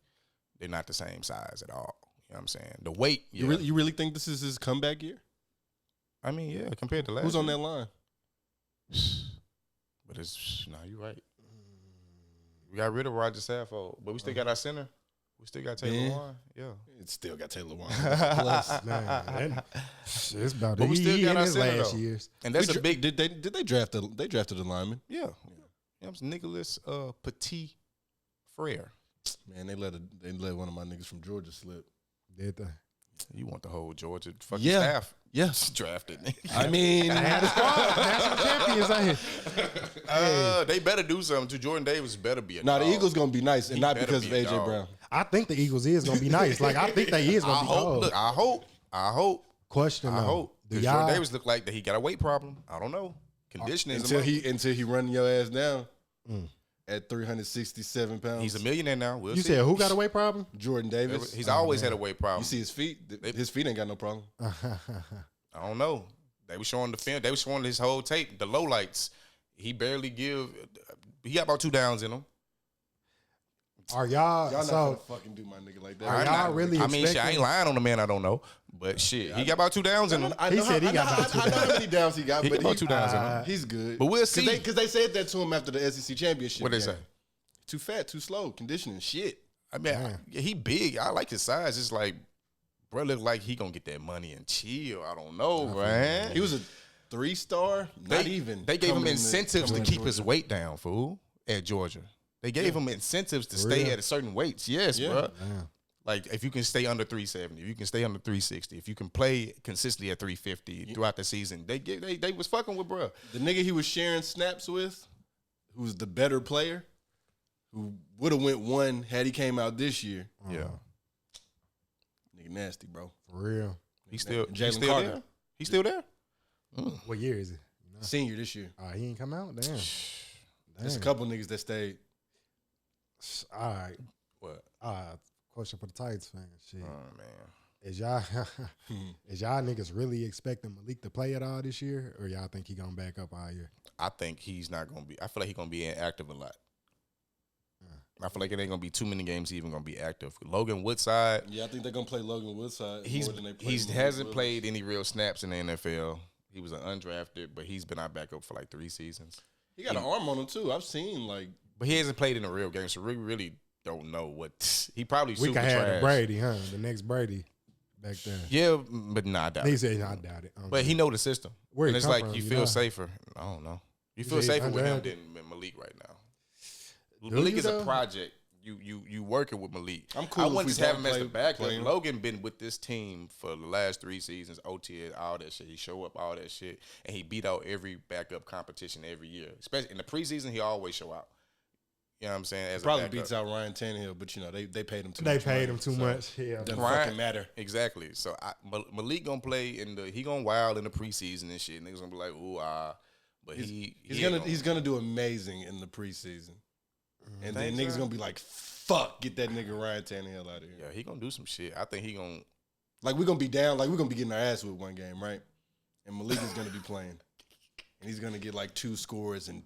they're not the same size at all. You know what I'm saying? The weight. Yeah. You really think this is his comeback year? I mean, yeah, compared to last Who's on year. that line? But it's no, you're right. We got rid of Roger Saffold, but we still got our center. We still got Taylor Yeah. Warren. Yeah. It still got Taylor Warren. Plus. Man, it's about But we still he got in our his center, last though. years. And that's a big. Did they draft they drafted a lineman? Yeah. Yeah. Nicholas Petit Frere. Man, they let one of my niggas from Georgia slip. Did they? You want the whole Georgia fucking Yeah. staff? Yes. Drafted. I mean, National champions out here. They better do something too. Jordan Davis better be a nah, the dog. Eagles gonna be nice, and He not better because of be a AJ dog. Brown. I think the Eagles is gonna be nice. Like I think they is I gonna be hope. cold. Look, I hope. Question I though. hope. Do Because Jordan y'all? Davis looked like that he got a weight problem. I don't know. Conditioning is a Until he running your ass down at 367 pounds. He's a millionaire now. We'll You see. said who got a weight problem? Jordan Davis. He's always had a weight problem. You see his feet? His feet ain't got no problem. I don't know. They were showing the film. They were showing his whole tape, the lowlights. He barely give. He got about 2 downs in him. Are y'all, Y'all not so gonna fucking do my nigga like that. Are y'all really I mean, shit, I expecting- ain't lying on the man. I don't know, but shit, he got about 2 downs in him. I He know said he got about two I know how many downs he got, He but got about 2 downs in him. he's good. But we'll see. Because they said that to him after the SEC championship. What they game. say? Too fat, too slow, conditioning, shit. I mean, Damn. he big. I like his size. It's like, bro, look like he gonna get that money and chill. I don't know, man. He was a 3-star, not They- even. They gave him coming incentives to coming keep his Georgia. weight down, fool, at Georgia. They gave him incentives to For stay real? at a certain weights. Yes, Yeah. bro. Damn. Like if you can stay under 370, if you can stay under 360, if you can play consistently at 350 throughout the season, they was fucking with bro. The nigga he was sharing snaps with, who's the better player, who would have went 1 had he came out this year. Yeah, Nigga nasty, bro. For real. he's still Jalen there. Carter. He's still there. What year is it? Senior this year. He ain't come out? Damn. There's a Damn. couple niggas that stayed. All right. What? Question for the Titans fans. Shit. Oh man. Is y'all is y'all niggas really expecting Malik to play at all this year, or y'all think he gonna back up all year? I think he's not gonna be. I feel like he's gonna be inactive a lot. I feel like it ain't gonna be too many games he even gonna be active. Logan Woodside, Yeah, I think they're gonna play Logan Woodside he more than they play Malik hasn't Willis. played any real snaps in the NFL. He was an undrafted, but he's been our backup for like 3 seasons. He got an arm on him too. I've seen like But he hasn't played in a real game, so we really don't know what he probably We super could have trash. the Brady, huh? The next Brady back there. Yeah, but nah, I doubt He it. said, I doubt it. But he know the system, Where he and it's come like from, you you feel know? safer. I don't know. You He feel said he's safer with him undrafted. than Malik right now. Do Malik you, is though? a project. You working with Malik. I'm cool I if wouldn't we just have don't him as the play backup. him. Logan been with this team for the last 3 seasons, OT, all that shit. He show up, all that shit, and he beat out every backup competition every year. Especially in the preseason, he always show out. You know what I'm saying? As probably a backup. beats out Ryan Tannehill, but you know they paid him too They much. paid money, him too so much. Yeah. Doesn't Right. fucking matter. Exactly. So Malik gonna play he gonna wild in the preseason and shit. Niggas gonna be like, ooh, but He's gonna do amazing in the preseason, and then Think niggas so? gonna be like, "Fuck, get that nigga Ryan Tannehill out of here." Yeah, he gonna do some shit. I think he gonna. Like we're gonna be down, like we're gonna be getting our ass with one game, right? And Malik is gonna be playing, and he's gonna get like 2 scores in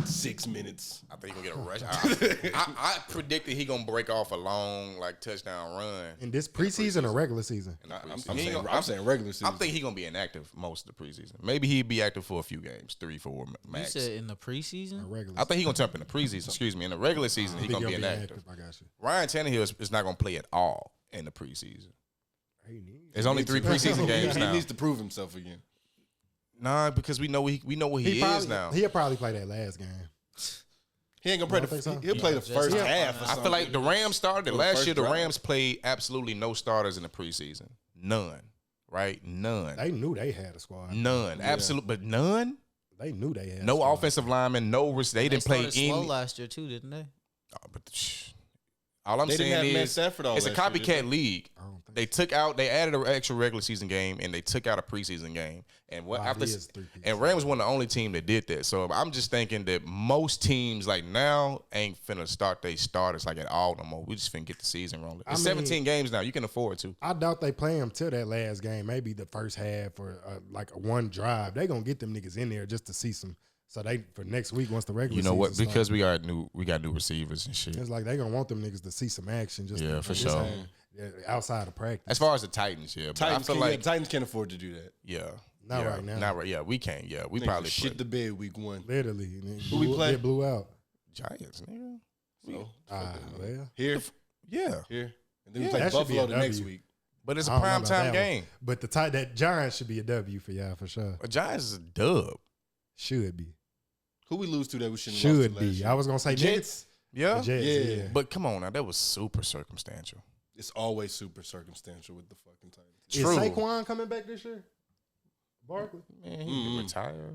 6 minutes. I think he gonna get a rush. I predicted he gonna break off a long like touchdown run. In this preseason or regular season? in the I'm preseason. He ain't saying, gonna- I'm saying regular season. I think he gonna be inactive most of the preseason. Maybe he'd be active for a few games, 3, 4 You max. said in the preseason? Regular I think he gonna jump in the preseason. Excuse me, in the regular season he think gonna be he'll inactive. I got you. Ryan Tannehill is not gonna play at all in the preseason. He needs- There's only 3 preseason games he now. needs to prove himself again. Nah, because we know what he is probably, now. He'll probably play that last game. He ain't gonna play You don't think so? He'll play the Just first like- half. Or I something. feel like the Rams started For the last first year. The drive. Rams played absolutely no starters in the preseason. None. Right? None. They knew they had a squad. None. Absolute, but none. They knew they had No a squad. offensive lineman. No. They didn't play started slow any. last year too, didn't they? Oh, but all I'm They didn't saying have Matt is Stafford all it's a last year, did copycat they? league. I don't think They added an extra regular season game and they took out a preseason game. And what Wow, after he is 3 pieces. and Rams won the only team that did that. So I'm just thinking that most teams like now ain't finna start they starters like at all no more. We just finna get the season rolling. It's I mean- 17 games now. You can afford to. I doubt they play him till that last game, maybe the first half or like a one drive. They gonna get them niggas in there just to see some. So they for next week once the regular. You know what? season Because start, we got new receivers and shit. it's like they gonna want them niggas to see some action. Just Yeah, to, for this sure. ain't- yeah, outside of practice. As far as the Titans, yeah. But Titans, I feel like Titans can't afford to do that. yeah. Not yeah, right now. Not right. Yeah, we can't. Yeah, we Niggas probably shit put the bed week 1. Literally, and it Who we blew, play? it blew out. Giants, nigga. So, Well, here, Yeah. here, and then Yeah, we play that should be Buffalo a the next W. week. But it's I a don't know prime about time that one. game. But that Giants should be a W for y'all for sure. A Giants is a dub. Should be. Who we lose to that we shouldn't have lost Should to be. last year? I was gonna say Jets. Yeah. The Jets, Yeah. yeah. But come on now, that was super circumstantial. It's always super circumstantial with the fucking Titans. Is True. Saquon coming back this year? Barkley. Man, he can retire.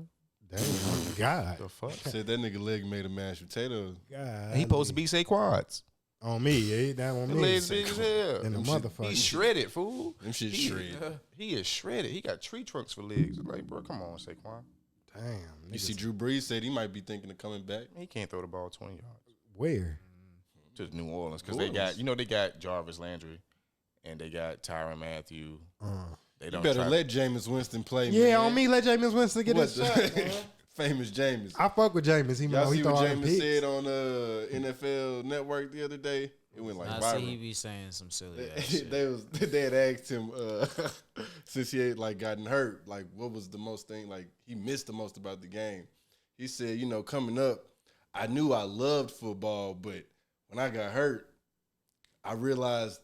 Damn, God. The fuck? Said that nigga leg made a mashed potato. God. He supposed to be Saquads. on me, eh? That on The me. legs big as hell. And the Them shit- motherfucker. He's shredded, fool. Them shit He- shredded. He is shredded. He got tree trunks for legs. Like, bro, come on, Saquon. Damn. You niggas- see, Drew Brees said he might be thinking of coming back. He can't throw the ball 20 yards Where? to New Orleans because they got Jarvis Landry and they got Tyrann Matthew. They You don't better try- let Jameis Winston play. Yeah, man. on me. Let Jameis Winston get What his the- shot. Man. Famous Jameis. I fuck with Jameis. Y'all He see throw what all them Jameis picks. said on NFL Network the other day? It went like I viral. see he be saying some silly ass shit. They had asked him since he had like gotten hurt, like what was the most thing like he missed the most about the game. He said, you know, coming up, I knew I loved football, but when I got hurt, I realized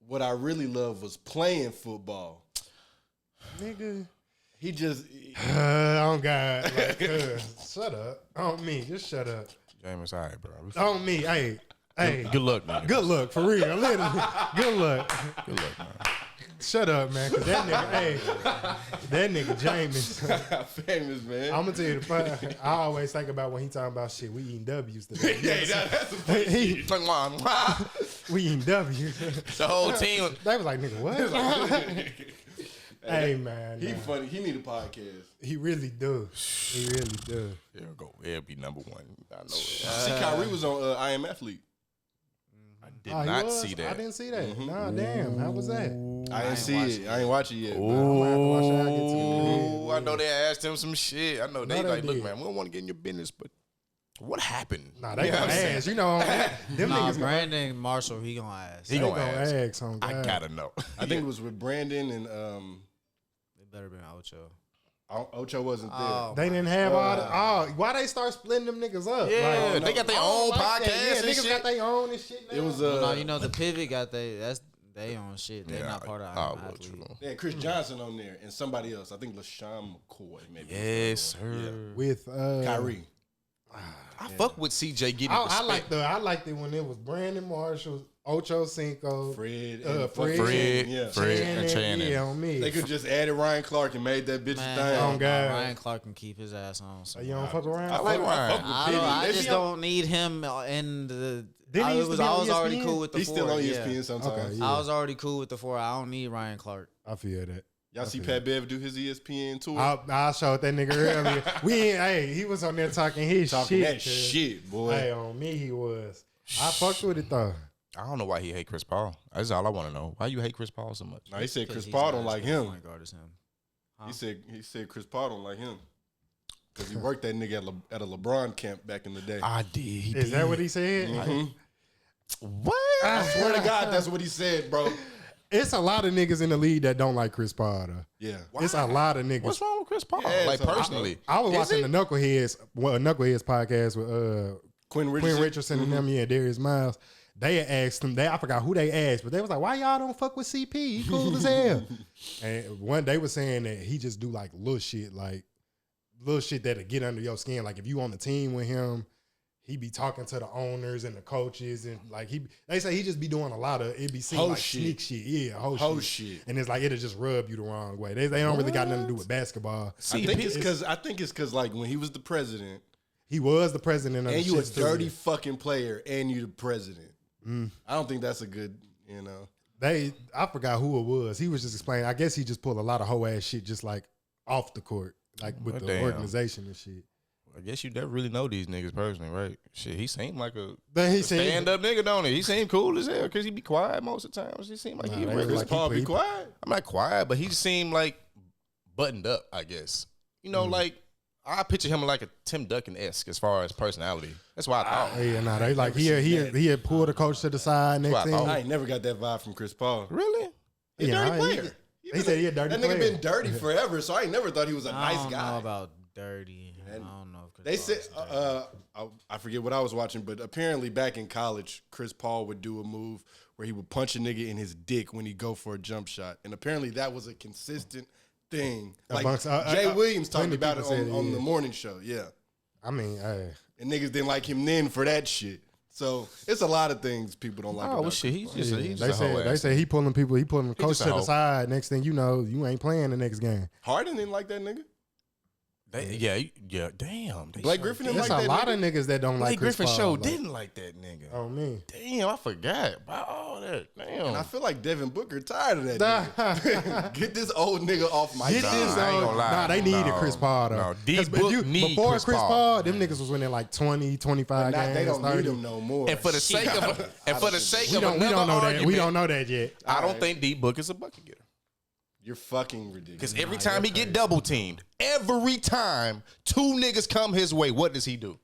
what I really loved was playing football. Nigga. He just Oh God. Like, shut up. On me. Just shut up. James, all right, bro. On me. Hey. Good luck, man. Good luck, for real. Literally. Good luck. Good luck, man. Shut up, man. Cause that nigga, hey, that nigga Jameis. famous, man. I'm gonna tell you the part. I always think about when he talking about shit. We eating W's today. That's the funny He- The we eating W's. whole team. They was like, nigga, what? Hey man, He nah. funny. He need a podcast. He really do. He really do. It'll go. It'll be number one. I know it. See, Kyrie was on I Am Athlete. I did Oh, he not was? see that. I didn't see that. Nah, damn. How was that? I ain't see it. I ain't watch it yet. I'm gonna have to watch it. I'll get to Ooh, it. I know they asked him some shit. I know they they like, look, did. man, we don't want to get in your business, but what happened? Nah, they You know gonna what I'm saying? ask. You know, them Nah, niggas Brandon Marshall, he gonna ask. He they gonna gonna ask. ask on I God. gotta know. I think it was with Brandon and It better been Ocho. Ocho wasn't there. Oh, They didn't have all the. Oh, why they start splitting them niggas up? Yeah, Like, they got their I don't own like that. podcast Yeah, and niggas shit. got their own and shit. Now. It was Well, no, you know the pivot got they own shit. They Yeah, not part of oh, our well, athlete. true. they had Chris Johnson on there and somebody else. I think LaShawn McCoy maybe. Yes, sir. with Kyrie. I fuck with CJ getting I respect. liked it when it was Brandon Marshall, Ocho Cinco, Fred. Fred, Fred, Yeah. Fred, and Channing. Yeah, on me. They could just added Ryan Clark and made that bitch Man, a thing. Oh, God. Ryan Clark can keep his ass on. So. You don't fuck around. I like Ryan. I They just be on- don't need him in the. Didn't he I used to was be on already ESPN? cool with the He's four. still on yeah. ESPN sometimes. Okay, yeah. I was already cool with the four. I don't need Ryan Clark. I feel that. Y'all see Pat Bev do his ESPN tour? I showed that nigga earlier. He was on there talking his Talking shit. that cuz. shit, boy. Hey, on me he was. I fucked with it though. I don't know why he hate Chris Paul. That's all I want to know. Why you hate Chris Paul so much? No, he said Chris He's Paul not don't as like good a him. point guard as him. Huh? He said Chris Paul don't like him. Because he worked that nigga at a LeBron camp back in the day. I did. He Is did. that what he said? What? I swear to God, that's what he said, bro. It's a lot of niggas in the league that don't like Chris Paul though. Yeah. It's a lot of niggas. What's wrong with Chris Paul? Yeah, like so- personally, I was Is watching he? the Knuckleheads podcast with Quinn Quinn Richardson and them, yeah, Darius Miles. They had asked him, I forgot who they asked, but they was like, why y'all don't fuck with CP? He cool as hell. And one, they was saying that he just do like little shit that'll get under your skin. Like if you on the team with him, he be talking to the owners and the coaches and like they say he just be doing a lot of, it be seen Whole like shit. sneak shit. Yeah, whole Whole shit. shit. And it's like, it'll just rub you the wrong way. They don't really got nothing to do with basketball. I think it's because like when he was the president, He was the president of and the you a shit too. dirty fucking player, and you the president. I don't think that's a good, I forgot who it was. He was just explaining. I guess he just pulled a lot of hoe ass shit just like off the court, like with Well, the damn. organization and shit. I guess you never really know these niggas personally, right? Shit, he seemed like a But he stand up nigga, don't he? He seemed cool as hell because he be quiet most of the time. He seemed like Nah, he they regular. was Chris like Paul he- be quiet. I'm not quiet, but he just seemed like buttoned up, I guess. You know, like I picture him like a Tim Duncan-esque as far as personality. That's why I thought. Yeah, nah, they like he had pulled the coach to the side. Next That's thing, what I I ain't never got that vibe from Chris Paul. Really? He's a Yeah, dirty he- player. he said he a dirty That nigga player. been dirty forever, so I ain't never thought he was a I nice don't guy. know about dirty. I don't know if Chris They Paul said, is dirty. I forget what I was watching, but apparently back in college, Chris Paul would do a move where he would punch a nigga in his dick when he go for a jump shot, and apparently that was a consistent thing. Like Amongst- Jay Williams talked plenty about it people said it, on yeah. the morning show, yeah. I mean, hey, And niggas didn't like him then for that shit. So it's a lot of things people don't like. Oh, about well, shit. Chris He's Paul. just, he's they just a hoe say ass. he pulling the coach just a to the hoe. side. Next thing you know, you ain't playing the next game. Harden didn't like that nigga. Yeah, damn. Blake Griffin didn't There's like a that lot nigga. of niggas that don't like Blake Chris Griffin Paul. show like, didn't like that nigga. Oh me. Damn, I forgot about all that. Damn. And I feel like Devin Booker tired of that nigga. Get this old nigga off my Get side. this I ain't old. gonna lie. Nah, they needed No, Chris Paul though. no. 'Cause D-Book need before Chris Chris Paul. Paul, them niggas was winning like 20, 25 But now games. they don't 30. need him no more. and for the sake of We don't know another that. We argument, don't know that yet. I don't Alright. think D Book is a bucket getter. You're fucking ridiculous. Because every time he get double teamed, every time 2 niggas come his way, what does he do?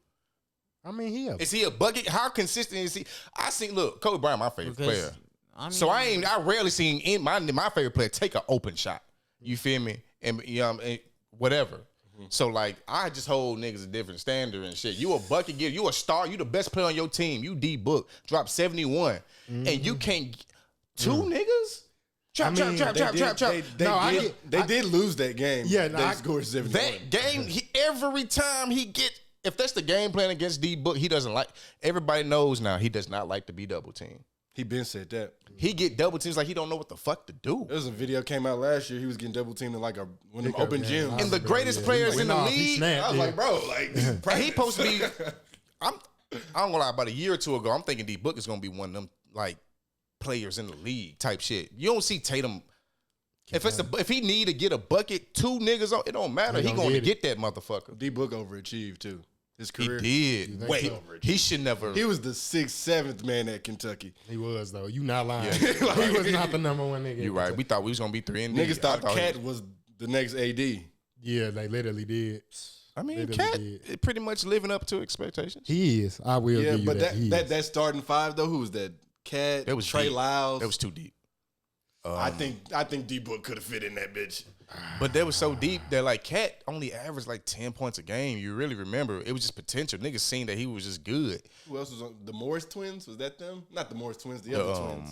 I mean, Is he a bucket? How consistent is he? I seen, look, Kobe Bryant, my favorite player. I mean, I rarely seen my favorite player take an open shot. You feel me? And and whatever. So like, I just hold niggas a different standard and shit. You a bucket getter, you a star, you the best player on your team. You D Book, drop 71, and you can't 2 niggas. Trap. They did lose that game. Yeah, they scored 71. That game, every time he get, if that's the game plan against D Book, he doesn't like. Everybody knows now he does not like to be double teamed. He been said that. He get double teams like he don't know what the fuck to do. There was a video came out last year. He was getting double teamed in like one of them open gyms. And the greatest players in the league, I was like, bro, like and he supposed to be. I don't gonna lie. About a year or 2 ago, I'm thinking D Book is gonna be one of them like players in the league type shit. You don't see Tatum. If he need to get a bucket, 2 niggas on, it don't matter. He gonna get that motherfucker. D Book overachieved too. His career. He did. Wait, he should never. He was the 6th, 7th man at Kentucky. He was though. You not lying. Yeah. He was not the number 1 nigga. You right. We thought we was gonna be 3 and D. Niggas thought Cat was the next AD. Yeah, they literally did. I mean, Literally Cat did. pretty much living up to expectations. He is. I will Yeah, give you but that. that starting 5 though, who was that? Cat, It was Trey deep. Lyles. That was too deep. I think D Book could have fit in that bitch. But that was so deep that like Cat only averaged like 10 points a game. You really remember it was just potential. Niggas seen that he was just good. Who else was on the Morris twins? Was that them? Not the Morris twins, the other twins.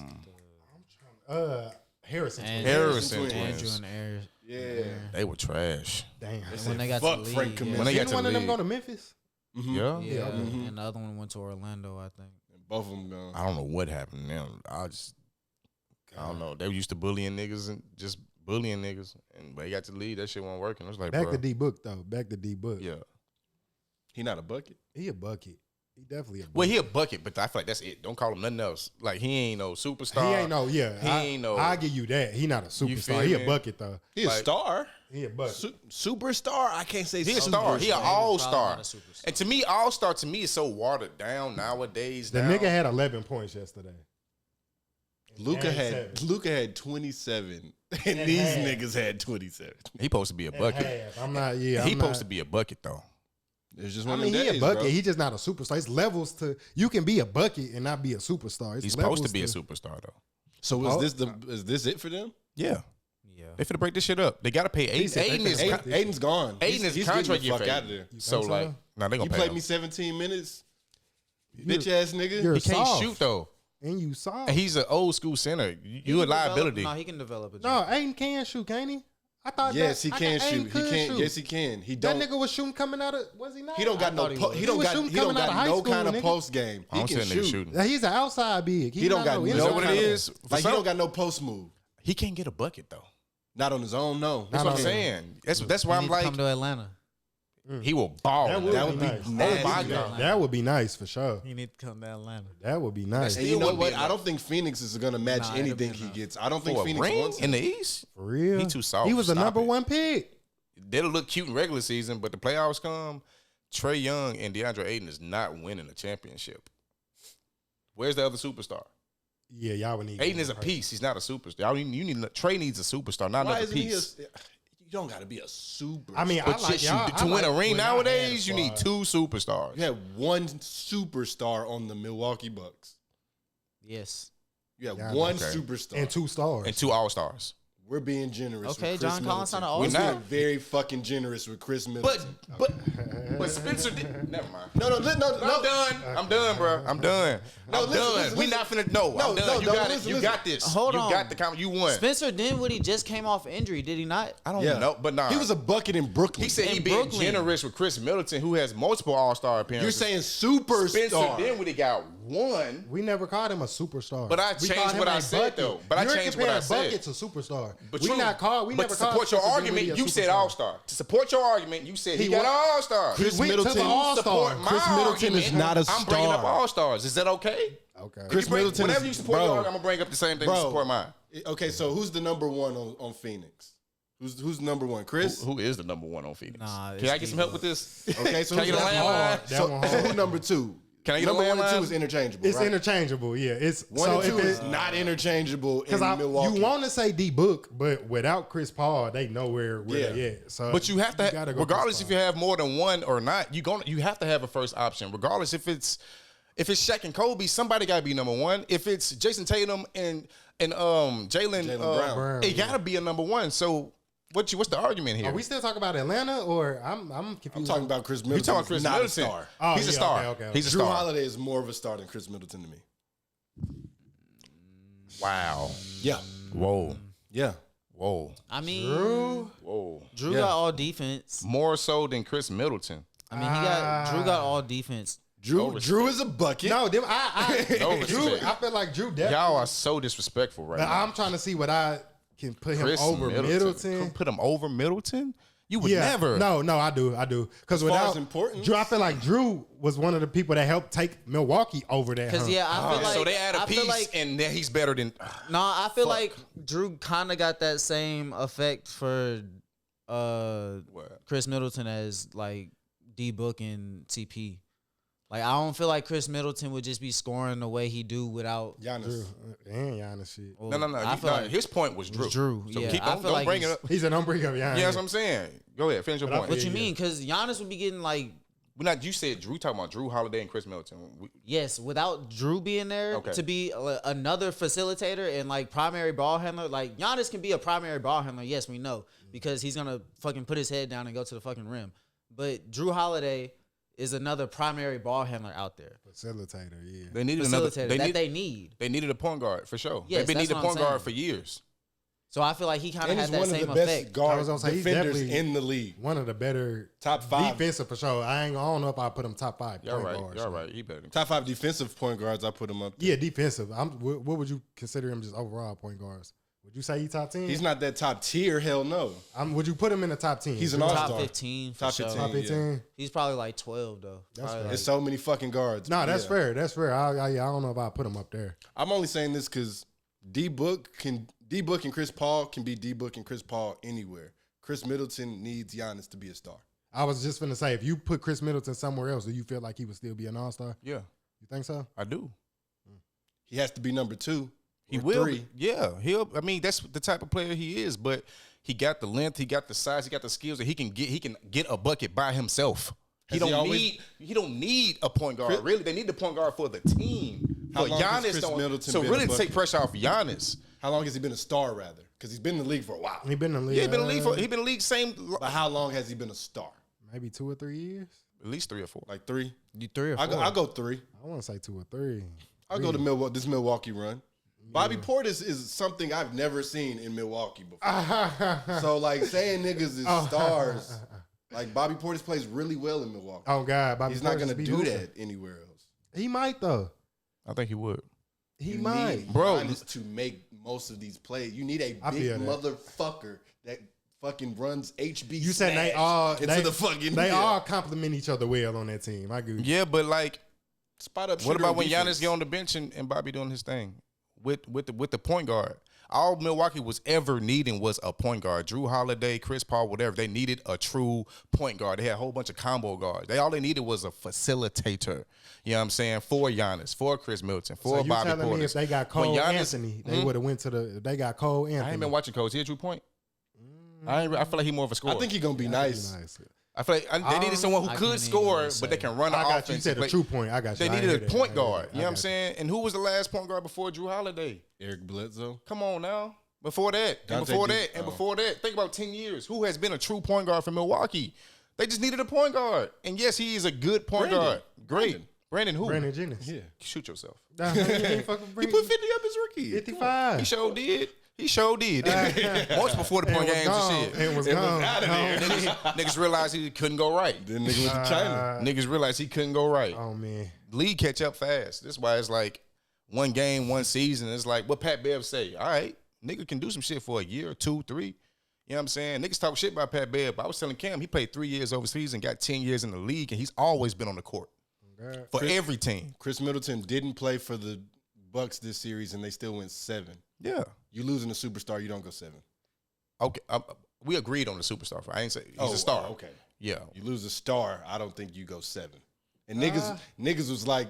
Harrison. Harrison twins. Andrew twins. and Ayers. Yeah. They were trash. Damn. When they got to Fuck the league, Frank yeah. Kaminsky. When they got Didn't to one the of them league. go to Memphis? Yeah. Yeah, and the other one went to Orlando, I think. Both of them gone. I don't know what happened now. I don't know. They were used to bullying niggas and just bullying niggas. And they got to the league, that shit wasn't working. I was like, Back bro. to D Book though. Back to D Book. Yeah. He not a bucket. He a bucket. He definitely a bucket. Well, he a bucket, but I feel like that's it. Don't call him nothing else. Like, he ain't no superstar. He ain't no, yeah. He ain't no. I'll give you that. He not a feel superstar. He a me? bucket though. He a Like- star. He a bucket. Superstar? I can't say He a star. He an all-star. Probably not a superstar. And to me, all-star to me is so watered down nowadays. The now. nigga had 11 points yesterday. Luka And had 27, and And these half. niggas had 27. He supposed to be a At bucket. half. I'm not. Yeah. He I'm supposed not, to be a bucket though. It's just I one mean, of them he days, a bucket. bro. He just not a superstar. It's levels to. You can be a bucket and not be a superstar. It's He's supposed to levels be a superstar though. So is this it for them? Yeah. Yeah. They finna break this shit up. They gotta pay Aiden. said they Aiden is finna- Aiden's gone. Aiden is he's contract getting the fuck fade. out of there. So think like, so? nah, they You gonna pay played him. me 17 minutes, bitch ass nigga. You're He can't soft. shoot though. And you saw. And he's an old school center. You a liability. No, he can develop it. No, Aiden can shoot, can't he? I thought. Yes, he I can thought Aiden shoot. He could can. shoot. Yes, he can. He That don't. nigga was shooting coming out of. Was he not? He don't got no. thought he Po- was. he don't He was got. shooting He don't coming out got of high no school, kind of nigga. post game. I He don't see can that nigga shoot. shooting. He's an outside big. He don't got no. no. You know what it kind of- is? For Like he some- don't got no post move. He can't get a bucket though. Not on his own. No. That's Not what I'm on- saying. That's why He I'm need to like, come to Atlanta. he will ball. That would That be would be nice. nasty. Oh my God. That would be nice for sure. He need to come to Atlanta. That would be nice. And you Still know wouldn't be what? enough. I don't think Phoenix is gonna match Nah, it'll anything be he enough. gets. I don't think For a Phoenix ring wants in him. the East. For real. He too soft. He was the Stop number it. 1 pick. That'll look cute in regular season, but the playoffs come. Trey Young and DeAndre Ayton is not winning a championship. Where's the other superstar? Yeah, y'all would need. Ayton is a piece. He's not a superstar. Y'all need Trey needs a superstar, not Why another isn't he? piece. You don't got to be a super. I mean, But I like shit, y'all. to win a ring nowadays, you need 2 superstars. you had one superstar on the Milwaukee Bucks. Yes. You have Yeah, one okay. superstar. and 2 stars. And 2 all-stars. We're being generous. Okay, with Chris John Collins Middleton. on the We're All-Star? being very fucking generous with Chris Middleton. But Spencer did. Never mind. no, I'm done. I'm done, bro. I'm done. No, I'm listen, done. listen, We listen. not finna. No, I'm done. You got it. listen, You got this. Hold you on. got the comment. You won. Spencer Dinwiddie just came off injury, did he not? I don't Yeah. know, but nah. He was a bucket in Brooklyn. He said he in being Brooklyn. generous with Chris Middleton, who has multiple All-Star You're appearances. saying superstar. Spencer Dinwiddie got 1. We never called him a superstar. But I We changed called him what I a said, bucket. though. But I You're changed what I comparing said. bucket to superstar. But we true. not called. We but never to called support your Spencer argument, Dinwiddie a you said superstar. All-Star. To support your argument, you said he He got wa- All-Star. Chris went to the Middleton. All-Star. Support my Chris Middleton is argument. not a I'm bringing up star. All-Stars. Is that okay? Okay. Chris Middleton Whenever is- you support bro. your argument, I'm gonna bring up the same thing to support mine. Okay, so who's the number one on Phoenix? Who's number one? Chris? Who is the number 1 on Phoenix? Nah, Can I get some help with this? Okay, so Can I who's get a number landline? That one hard. So who number 2? Can I get Number a 1 and 2 landline? is interchangeable. It's right? interchangeable. Yeah, it's 1 so and 2 if is it- not interchangeable in Because Milwaukee. you want to say D Book, but without Chris Paul, they know where they at. So But you have to, gotta go regardless Chris if you have more than one or not, you have to have a first option. Regardless if it's Shaq and Kobe, somebody got to be number 1. If it's Jason Tatum and Jalen Brown. it got to be a number 1. So what's the argument here? Are we still talking about Atlanta or I'm confused? I'm talking about Chris Middleton. You talking about Chris not Middleton? A star. Oh, He's a yeah, star. okay. He's a Drew star. Holiday is more of a star than Chris Middleton to me. Wow. Yeah. Whoa. Yeah. Whoa. I mean, Whoa. Drew Yeah. got all defense. More so than Chris Middleton. I mean, Drew got all defense. Drew is a bucket. No, them, No Drew. respect. I feel like Drew definitely. Y'all are so disrespectful right But now. I'm trying to see what I can put him Chris over Middleton. Put him over Middleton? You would Yeah, never. No, I do. Because far without as importance? Drew, I feel like Drew was one of the people that helped take Milwaukee over that. Because I feel like So they add a I feel piece, like, and then he's better than. no, I feel like Drew kind of got that same effect for Chris Middleton as like D Book and TP. Like I don't feel like Chris Middleton would just be scoring the way he do without Giannis. and Giannis shit. well, No. I feel like His point was Drew. Drew, So yeah. keep I on, feel don't like bring it he's- up. He's a don't bring up Giannis. Yeah, that's what I'm saying. Go ahead, finish your But I point. what you Yeah. mean? Because Giannis would be getting like You said Drew, talking about Drew Holiday and Chris Middleton. yes, without Drew being there Okay. to be another facilitator and like primary ball handler. Like Giannis can be a primary ball handler. Yes, we know because he's gonna fucking put his head down and go to the fucking rim. But Drew Holiday is another primary ball handler out there. Facilitator, yeah. They needed Facilitator another. they need. They needed a point guard for sure. Yes, They've been that's needing a what I'm point guard saying. for years. So I feel like he kind of And had he's that one of same the best effect. I guard was gonna say, he's defenders definitely in the league. One of the better Top 5. defensive for sure. I don't know if I put him top 5 Y'all point right. guards. Y'all right. He better than. Top 5 defensive point guards. I put him up there. Yeah, defensive. What would you consider him just overall point guards? Would you say he top 10? He's not that top tier. Hell no. Would you put him in the top 10? He's an Top all-star. 15 for Top sure. 15. top 15. He's probably like 12 though. That's Probably fair. There's so many fucking guards. No, that's Yeah. fair. That's fair. I don't know if I put him up there. I'm only saying this because D Book and Chris Paul can be D Book and Chris Paul anywhere. Chris Middleton needs Giannis to be a star. I was just going to say, if you put Chris Middleton somewhere else, do you feel like he would still be an all-star? Yeah, You think so? I do. He has to be number 2. He or will. 3. Be. Yeah, he'll. I mean, that's the type of player he is. But he got the length, he got the size, he got the skills that he can get a bucket by himself. He Has he don't always- need a point guard. Chris- Really, they need the point guard for the team. How But long has Giannis Chris don't. Middleton So been really, a to take bucket? pressure off Giannis. How long has he been a star, rather? Because he's been in the league for a while. He been in the league. Yeah, he been in the league for. He been in the league same. But how long has he been a star? maybe 2 or 3 years. At least 3 or 4. Like 3? You 3 or 4. I'll go 3. I want to say 2 or 3. I'll go to this Milwaukee run. Bobby Portis is something I've never seen in Milwaukee before. So, like, saying niggas is stars, like, Bobby Portis plays really well in Milwaukee. Oh, God. Bobby He's not Portis going to be do hooping. that anywhere else. He might, though. I think he would. He You might. need Bro. Giannis to make most of these plays. You need a I big feel that. motherfucker that fucking runs HB. You said they Smash all into the fucking they yeah. all compliment each other well on that team. I agree. Yeah, but like, spot up. what shooter about on when defense. Giannis get on the bench and Bobby doing his thing with the point guard? All Milwaukee was ever needing was a point guard. Drew Holiday, Chris Paul, whatever. They needed a true point guard. They had a whole bunch of combo guards. All they needed was a facilitator. You know what I'm saying? For Giannis, for Chris Middleton, for So you Bobby telling Portis. me if they got When Cole Giannis- Anthony, they would have went to the. If they got Cole Anthony. I ain't been watching Coach. He a Drew Point. I feel like he more of a scorer. I think he's gonna be nice. Nice. I feel like they needed someone who I could can't score, even but they say. can run the I got offense. you. You said and a play- true point. I got you. They I needed heard a that. point I heard guard. that. You know what I I'm got saying? And who was the last point guard before Drew Holiday? Eric Bledsoe. Come on now. Before that, and Dante before Di- that, and oh. before that. Think about 10 years. Who has been a true point guard for Milwaukee? They just needed a point guard. And yes, he is a good point Brandon. guard. Great. Brandon who? Brandon Jennings. Yeah. Shoot yourself. Nah, he ain't fucking He bring- put 50 up his rookie. 55. He sure did. He sure did. Once before the point And was games gone. and shit. And was It was gone. outta there. Niggas realized he couldn't go right. Then nigga went to China. Niggas realized he couldn't go right. Oh man. League catch up fast. That's why it's like one game, one season. It's like what Pat Bev say. All right, nigga can do some shit for a year, 2, 3. You know what I'm saying? Niggas talk shit about Pat Bev, but I was telling Cam he played 3 years overseas and got 10 years in the league, and he's always been on the court for every team. Chris Middleton didn't play for the Bucks this series, and they still went 7. Yeah. You losing a superstar, you don't go 7. Okay. We agreed on the superstar. I ain't say he's a star. Okay. Yeah. You lose a star, I don't think you go 7. And niggas was like,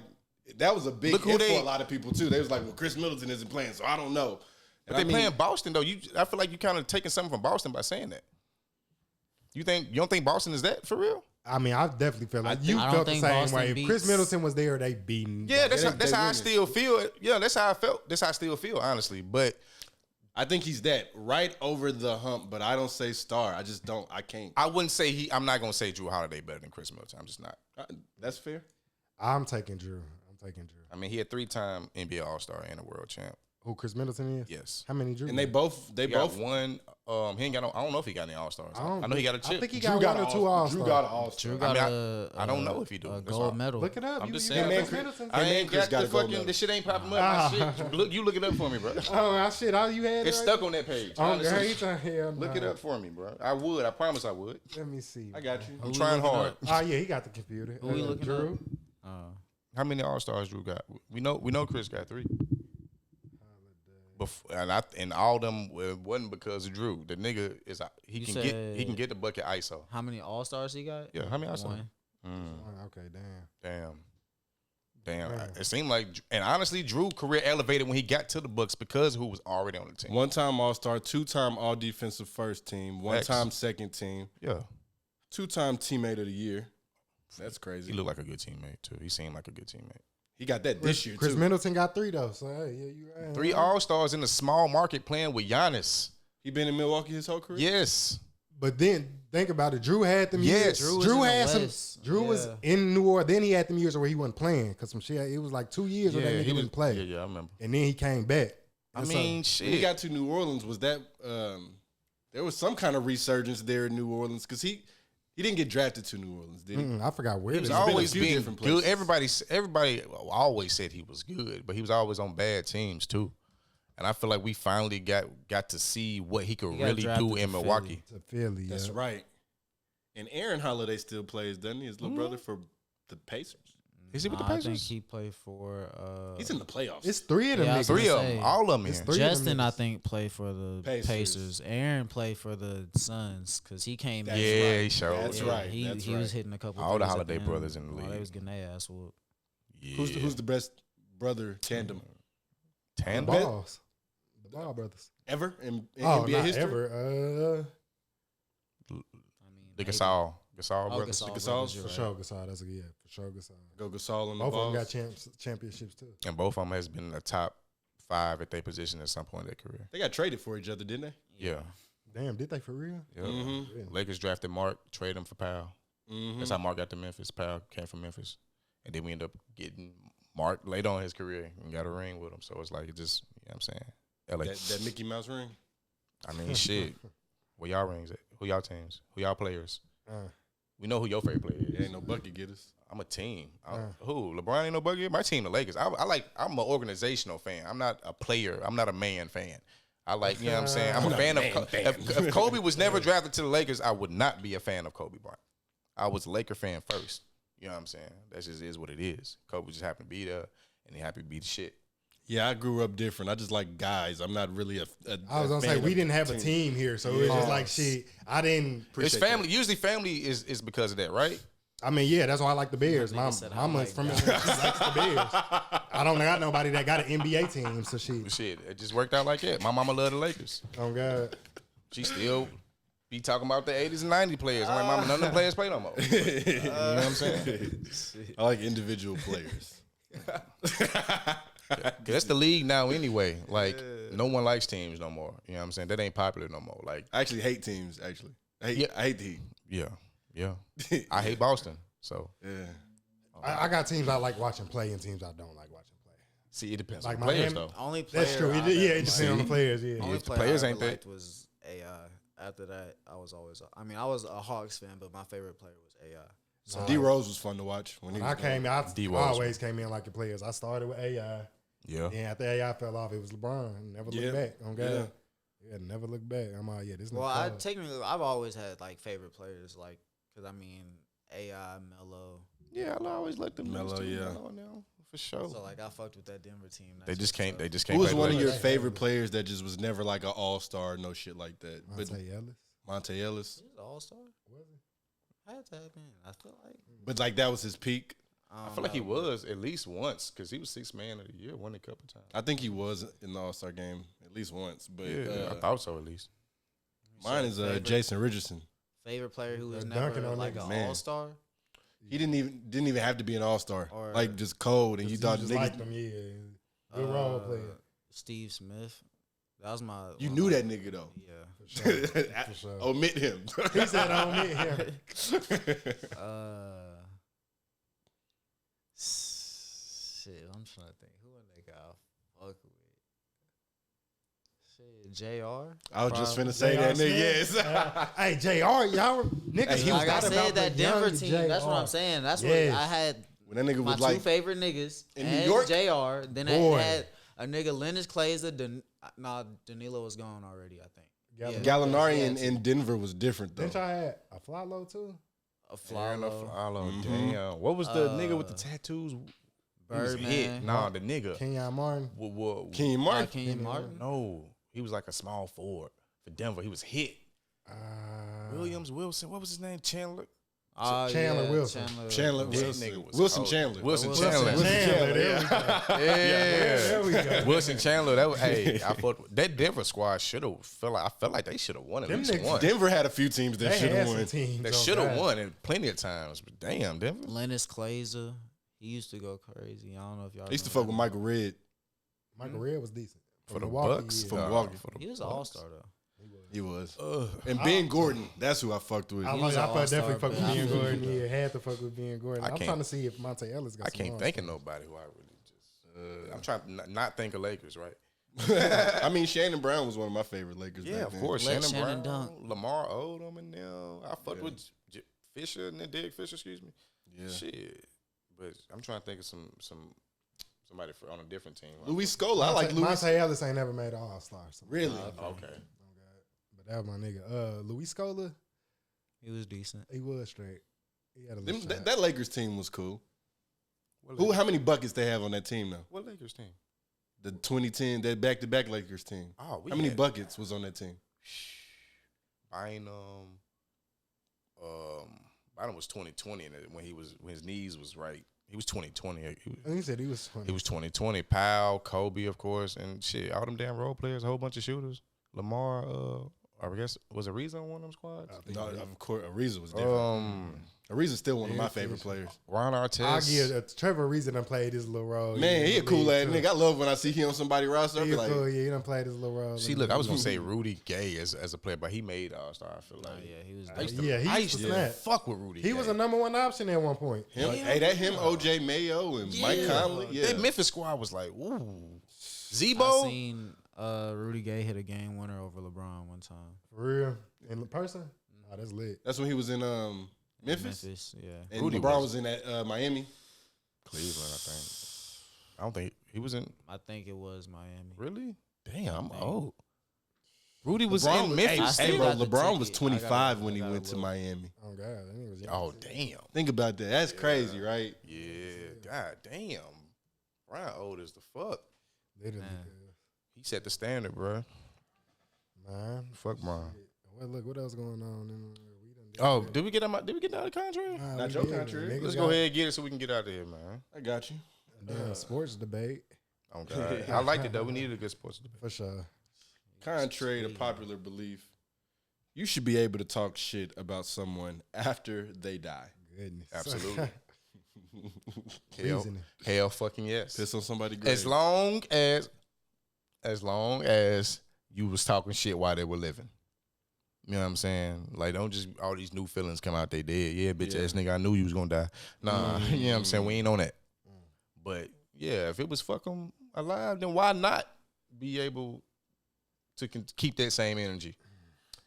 that was a big Look who hit they- for a lot of people too. They was like, well, Chris Middleton isn't playing, so I don't know. But they playing Boston though. I feel like you kind of taking something from Boston by saying that. You don't think Boston is that for real? I mean, I definitely feel like you I don't felt the think same Boston way. If beats- Chris Middleton was there, they beaten. Yeah, that's they how I winning. still feel. Yeah, that's how I felt. That's how I still feel, honestly. But I think he's that right over the hump, but I don't say star. I just don't. I can't. I wouldn't say I'm not gonna say Drew Holiday better than Chris Middleton. I'm just not. That's fair. I'm taking Drew. I mean, he had 3-time NBA All-Star and a World Champ. Who Chris Middleton is? Yes. How many Drew? And they both. He got one. He ain't got no. I don't know if he got any All-Stars. I know he got a chip. I think he Drew got one or two All Drew Stars. got an all-star. Drew got I don't know if he do. a That's gold all. medal. Look it up. I'm just you saying. got man, Chris Middleton? I ain't Chris got got the a gold fucking. medal. The shit ain't popping up. My shit. Look, you look it up for me, bro. Oh, shit. All you had It's right stuck on that page. Oh, honestly. great. Hell Look no. it up for me, bro. I would. I promise I would. Let me see. I got you. I'm trying hard. Oh, yeah, he got the computer. Who we looking Drew? How many All-Stars Drew got? We know Chris got 3. And all them wasn't because of Drew. The nigga is he You can get the bucket ISO. How many All-Stars he got? Yeah, how many All-Stars? One. Okay, damn. Damn. Man. It seemed like, and honestly, Drew career elevated when he got to the Bucks because of who was already on the team. One-time All-Star, 2-time All-Defensive First Team, one-time Second Team, Yeah, 2-time Teammate of the Year. That's crazy. he looked like a good teammate too. He seemed like a good teammate. He got that this year Chris too. Middleton got 3 though. So hey, yeah, you right. 3 All-Stars in a small market playing with Giannis. He been in Milwaukee his whole career. Yes. But then think about it. Drew had them Yes. years. Drew was in had the some. West. Drew was Yeah. in New Orleans. Then he had them years where he wasn't playing because some shit. It was like 2 years where that nigga didn't play. Yeah, I remember. And then he came back. I And so- mean, When he shit. got to New Orleans, was that there was some kind of resurgence there in New Orleans because he didn't get drafted to New Orleans, did he? I forgot where. He's they- been a always few been different good. places. Everybody always said he was good, but he was always on bad teams too. And I feel like we finally got to see what he could He got really drafted do to in Philly. Milwaukee. to Philly. That's yeah. right. And Aaron Holiday still plays, doesn't he? His little brother for the Pacers. Is he with the I think Pacers? he played for. He's in the playoffs. It's 3 of them. Yeah, I niggas. was 3 of say, them, all of them. it's Here. 3 of them Justin, I niggas. think, played for the Pacers. Pacers. Aaron played for the Suns because he came That's in. Yeah, right. he showed. That's Yeah, right. He That's was right. hitting a couple. All the threes at Holiday end. brothers in the Oh, league. they was getting their ass whooped. Yeah. Who's the best brother tandem The Tandem? Balls. The Ball brothers. ever in Oh, NBA not history? ever. I mean, The maybe. Gasol Oh, brothers. Gasol Gasols? brothers, you're For right. sure, Gasol. That's a yeah. For sure, Gasol. Go Gasol on the Both of them balls. got championships too. And both of them has been in the top 5 at their position at some point in their career. They got traded for each other, didn't they? Yeah. Damn, did they for real? Yeah. Mm-hmm. Lakers drafted Mark, traded him for Powell. Mm-hmm. That's how Mark got to Memphis. Powell came from Memphis. And then we end up getting Mark later on in his career and got a ring with him. So it's like, it just, you know what I'm saying? LA. That Mickey Mouse ring. I mean, shit. Where y'all rings at? Who y'all teams? Who y'all players? Uh, We know who your favorite player is. It ain't no bucket getters. I'm a team. Who? LeBron ain't no buggy? My team, the Lakers. I'm an organizational fan. I'm not a player. I'm not a man fan. I like, you know what I'm saying? I'm a fan of if Kobe was never drafted to the Lakers, I would not be a fan of Kobe Bryant. I was a Laker fan first. You know what I'm saying? That just is what it is. Kobe just happened to be there, and he happened to be the shit. Yeah, I grew up different. I just like guys. I'm not really a I was gonna say we didn't have a team here, so it was just like shit. I didn't. It's family. Usually, family is because of that, right? I mean, yeah, that's why I like the Bears. That nigga said, I Mama's like from guys. she likes the Bears. I don't got nobody that got an NBA team, so she. Shit, it just worked out like that. My mama loved the Lakers. Oh God. She still be talking about the 80s and 90s players. I'm like, mama, none of them players play no more. You know what I'm saying? I like individual players. That's the league now anyway. Like, no one likes teams no more. You know what I'm saying? That ain't popular no more. Like, I actually hate teams. Actually, I hate the Heat. yeah. I hate Boston. So, Yeah. I got teams I like watching play and teams I don't like watching play. see, it depends Like on the players, Miami- though. Only player That's true. I It ever depends liked- on the players. Yeah. Only If the player players I ain't ever there. liked was AI. After that, I was always. I mean, I was a Hawks fan, but my favorite player was AI. So D Rose was fun to watch when he When I was came, I D Rose. always came in like the players. I started with AI. Yeah. And after AI fell off, it was LeBron. Never looked Yeah. back. On God. Yeah. Yeah, never looked back. I'm all this. Well, I've always had like favorite players, like because I mean AI, Melo. Yeah, I always like them. Melo, yeah. Melo now, for sure. So like I fucked with that Denver team. They just can't. They just Who can't. was play one the of your Lakers. favorite players that just was never like an all-star, no shit like that? But Monte Ellis. Monte Ellis. All star. I had to have been. I feel like. But like that was his peak. I feel like he was at least once because he was 6th man of the year, won a couple times. I think he was in the All-Star game at least once. But Yeah, I thought so at least. mine is Jason Richardson. Favorite player who was dunking never on like niggas. an Man. All-Star? He didn't even have to be an All-Star. Or- Like just cold, and you thought just niggas. liked him, yeah. Good role player. Steve Smith. That was my. You one knew of that nigga though. my- Yeah. For sure. Omit him. He said, "I don't meet him." Shit, I'm trying to think. Who a nigga I fuck with? Shit, JR. I was just Probably. finna say that J.R. nigga. Smith. Yes. Hey, JR, y'all niggas. Hey, he was Like I forgot about said, that the Denver young team. JR. That's what I'm saying. That's Yes. what I had. When that nigga My was two like, favorite niggas in New and York? JR. Then Boy. I had a nigga Lennox Klayser. Danilo was gone already. I think. Gallinari. Gallinari Yeah, in Denver was different though. Didn't y'all have a fly low too? A Flalo, Flalo, damn. What was the nigga with the tattoos? He was Birdman. hit. Nah, the nigga. Kenyon Martin. Kenyon Martin. Kenyon Martin. No, he was like a small forward for Denver. He was hit. Williams, Wilson, what was his name? Chandler. Chandler Wilson. Chandler That Wilson. nigga was Wilson cold. Chandler. Wilson Wilson Chandler. Chandler. There we go. Yeah. There we go. Wilson Chandler. That was, hey, I thought that Denver squad should have I felt like they should have won at Them least niggas- one. Denver had a few teams that They should had have some won. teams. They on should have that. won and plenty of times. But damn, Denver. Lennox Klayser. He used to go crazy. I don't know if y'all. I used to remember fuck with Michael Red. Michael Red was decent. For From the Milwaukee, Bucks. yeah. For Milwaukee. For the He was an Bucks. all-star though. He was. And Ben Gordon, that's who I fucked with. I He was an definitely all-star, fuck with but I Ben feel Gordon. you, Yeah, had to fuck with Ben Gordon. I I'm can't- trying to see if Monte Ellis got I some can't think of nobody who I really just. I'm trying to not think of Lakers, right? I mean, Shannon Brown was one of my favorite Lakers. Yeah, back of then. course. Let Shannon Shannon Brown, dunk. Lamar Odom, and them. I fucked with Fisher and then Derek Fisher. Excuse me. Yeah. Shit, but I'm trying to think of somebody on a different team. Luis Scola. I like Luis. Monte Ellis ain't never made an All-Star. So. Really? Okay. But that was my nigga. Luis Scola, He was decent. he was straight. He had a Them, little shot. that Lakers team was cool. What Who? Lakers, How many buckets they have on that team though? what Lakers team? The 2010, that back-to-back Lakers team. Oh, we How many had buckets was on that team? Bynum. Bynum was 2020, and when his knees was right, he was 2020. He said he was 20. He was 2020. Powell, Kobe, of course, and shit, all them damn role players, a whole bunch of shooters. Lamar, I guess, was Ariza on one of them squads? No, of course, Ariza was different. Ariza's still one of my favorite players. Ron I'll Artest. give Trevor Reason done played his little role. Man, he a cool ass too. nigga. I love when I see him on somebody's roster. I He be a like, cool, yeah, he done played his little role. See, look, I was gonna say Rudy Gay as a player, but he made All-Star. I feel like. Oh, yeah, he was. I used to, Yeah, he I used used to to snap. fuck with Rudy. He Gay. was a number one option at one point. him, hey, that him, OJ Mayo, and Mike Conley. Yeah. That Memphis squad was like, ooh, I Zebo. seen Rudy Gay hit a game winner over LeBron one time. For real. In person? Oh, that's lit. That's when he was in Memphis. Yeah. And Rudy LeBron was- was in that Miami. Cleveland, I think. I don't think he was in. I think it was Miami. Really? Damn, I'm old. Rudy was LeBron, in hey, Memphis. I hey, still bro, got the LeBron was ticket. 25 when I he gotta went to look. Miami. Oh, God. That nigga was young. Oh damn. Think about that. That's crazy, right? Yeah. God damn. Brian old as the fuck. Literally. Man. He set the standard, bro. Man. Fuck mine. Well, look, what else going on? We done did Oh, that. did we get out of the contrary? Nah, Not we your did. country. Niggas Let's got go ahead and get it so we can get out of here, man. I got you. a damn sports debate. Oh God. I liked it though. We needed a good sports debate. For sure. Contrary to popular belief, you should be able to talk shit about someone after they die. Goodness. Absolutely. Reasoning. Hell fucking yes. Piss on somebody great. As long as you was talking shit while they were living. You know what I'm saying? Like, don't just all these new feelings come out they dead. Yeah, bitch ass nigga, I knew you was gonna die. Nah, you know what I'm saying? We ain't on that. But yeah, if it was fuck them alive, then why not be able to keep that same energy?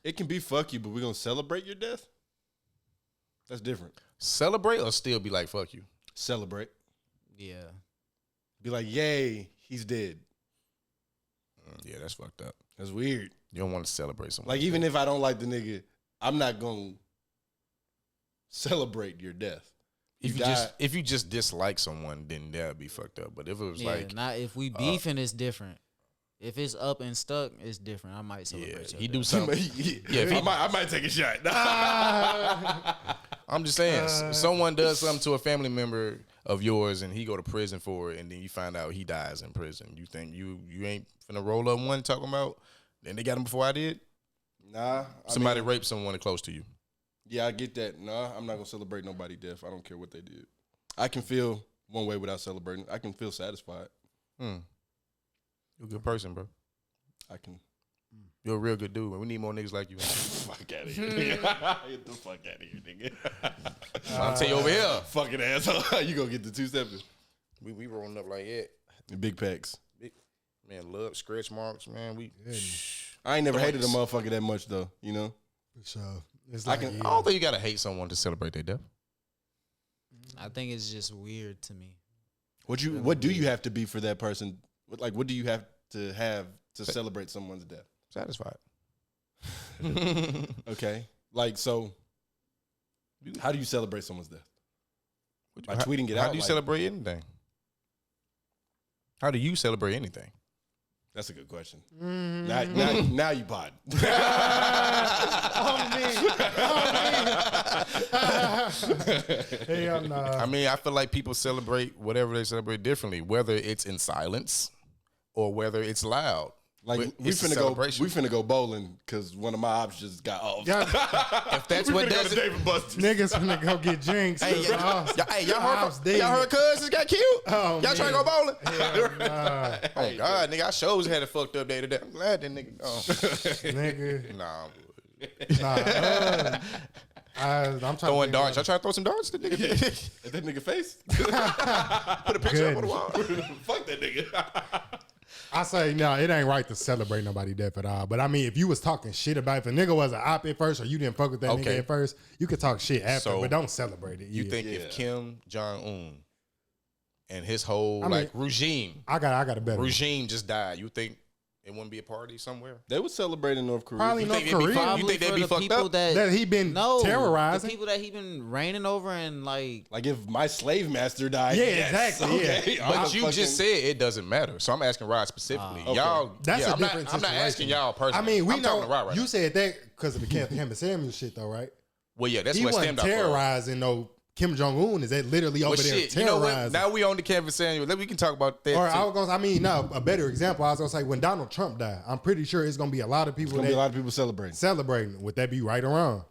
It can be fuck you, but we're gonna celebrate your death. That's different. Celebrate or still be like fuck you? Celebrate. Yeah. Be like, yay, he's dead. Yeah, that's fucked up. That's weird. You don't want to celebrate someone. Like, even if I don't like the nigga, I'm not gonna celebrate your death. if you died. just dislike someone, then that'd be fucked up. But if it was Yeah, like, not if we beefing, it's different. If it's up and stuck, it's different. I might yeah, celebrate. he your do death. something. yeah, if he- I might take a shot. I'm just saying, someone does something to a family member of yours and he go to prison for it, and then you find out he dies in prison. You think you ain't finna roll up one talking about, then they got him before I did? Nah. Somebody raped someone close to you. Yeah, I get that. Nah, I'm not going to celebrate nobody's death. I don't care what they did. I can feel one way without celebrating. I can feel satisfied. You're a good person, bro. I can. You're a real good dude, man. We need more niggas like you. Fuck out of here, nigga. Get the fuck out of here, nigga. I'll tell you over here. Fucking asshole. You gonna get the 2-7. We rolling up like that. Big packs. Man, love, stretch marks, man. I ain't never hated a Thanks. motherfucker that much, though, you know? So it's I like, can- yeah. I don't think you gotta hate someone to celebrate their death. I think it's just weird to me. What do you have to be for that person? Like, what do you have to celebrate someone's death? Satisfied. Okay. Like, so how do you celebrate someone's death? By tweeting it How out? do you like- celebrate anything? How do you celebrate anything? That's a good question. Now you pod. Hell no. I mean, I feel like people celebrate whatever they celebrate differently, whether it's in silence or whether it's loud. Like But we it's a finna go. celebration. We finna go bowling because one of my options just got off. Y'all, If that's what does it. David Buster's. niggas finna go get drinks. Hey, y'all House heard? dead. Y'all heard? Cousins got killed. Oh, Y'all trying to man. go bowling? Hell nah. Oh God, nigga, I shows had a fucked up day today. I'm glad that nigga. Nigga. Nah, I'm trying throwing to darts. Y'all trying to throw some darts at the nigga? At that nigga face. Put a picture up on the wall. Fuck that nigga. I say no, it ain't right to celebrate nobody death at all. But I mean, if you was talking shit about if a nigga was an op at first or you didn't fuck with that Okay. nigga at first, you could talk shit after, So, but don't celebrate it. You Yeah. think if Kim Jong Un and his whole I mean, regime I got a better one. regime just died, you think it wouldn't be a party somewhere? They would celebrate in North Korea. Probably You North think it'd be Korea. fun? You Probably think they'd for be the fucked people up? That he been the terrorizing. people that he been reigning over and like. Like if my slave master died. Yeah, yes, exactly, yeah. Okay. But I'm you fucking- just said it doesn't matter. So I'm asking Rod specifically. okay. Y'all, That's a I'm different not, I'm not situation. asking y'all personally. I mean, we I'm talking to Rod know right you now. said that because of the Kevin Samuel shit, though, right? Well, yeah, that's He what wasn't stemmed out from. terrorizing no Kim Jong Un. Is that literally over Well, there shit, you know what? terrorizing? Now we on the Kevin Samuel. We can talk about that. Or too. a better example. I was gonna say when Donald Trump died, I'm pretty sure it's gonna be a lot of people There's gonna be a that lot of people celebrating. celebrating. Would that be right or wrong?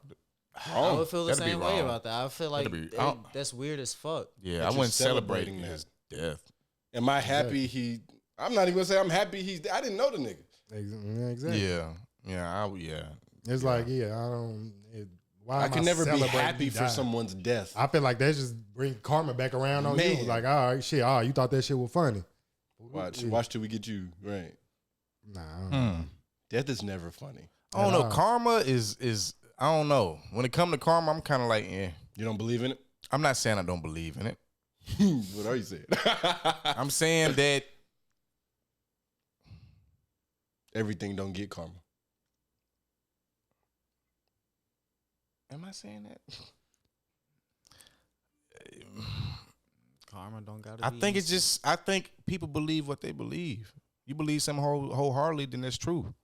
I would feel the That'd be same way wrong. about that. I feel like That'd be- I don't- that's weird as fuck. Yeah, But I you're wasn't celebrating celebrating his death. Am I happy he? I'm not even gonna say I'm happy he's. I didn't know the nigga. Exactly. Yeah. It's like, I don't. Why I am can never be celebrating happy he for died? someone's death. I feel like that just bring karma back around on you. Man. Like, all right, shit. Oh, you thought that shit was funny. Watch till we get you right. Nah. Death is never funny. I don't know. all. Karma is I don't know. When it comes to karma, I'm kind of like, You don't believe in it? I'm not saying I don't believe in it. What are you saying? I'm saying that Everything don't get karma. am I saying that? Karma don't gotta. I be think it's easy. just I think people believe what they believe. You believe something wholeheartedly, then that's true.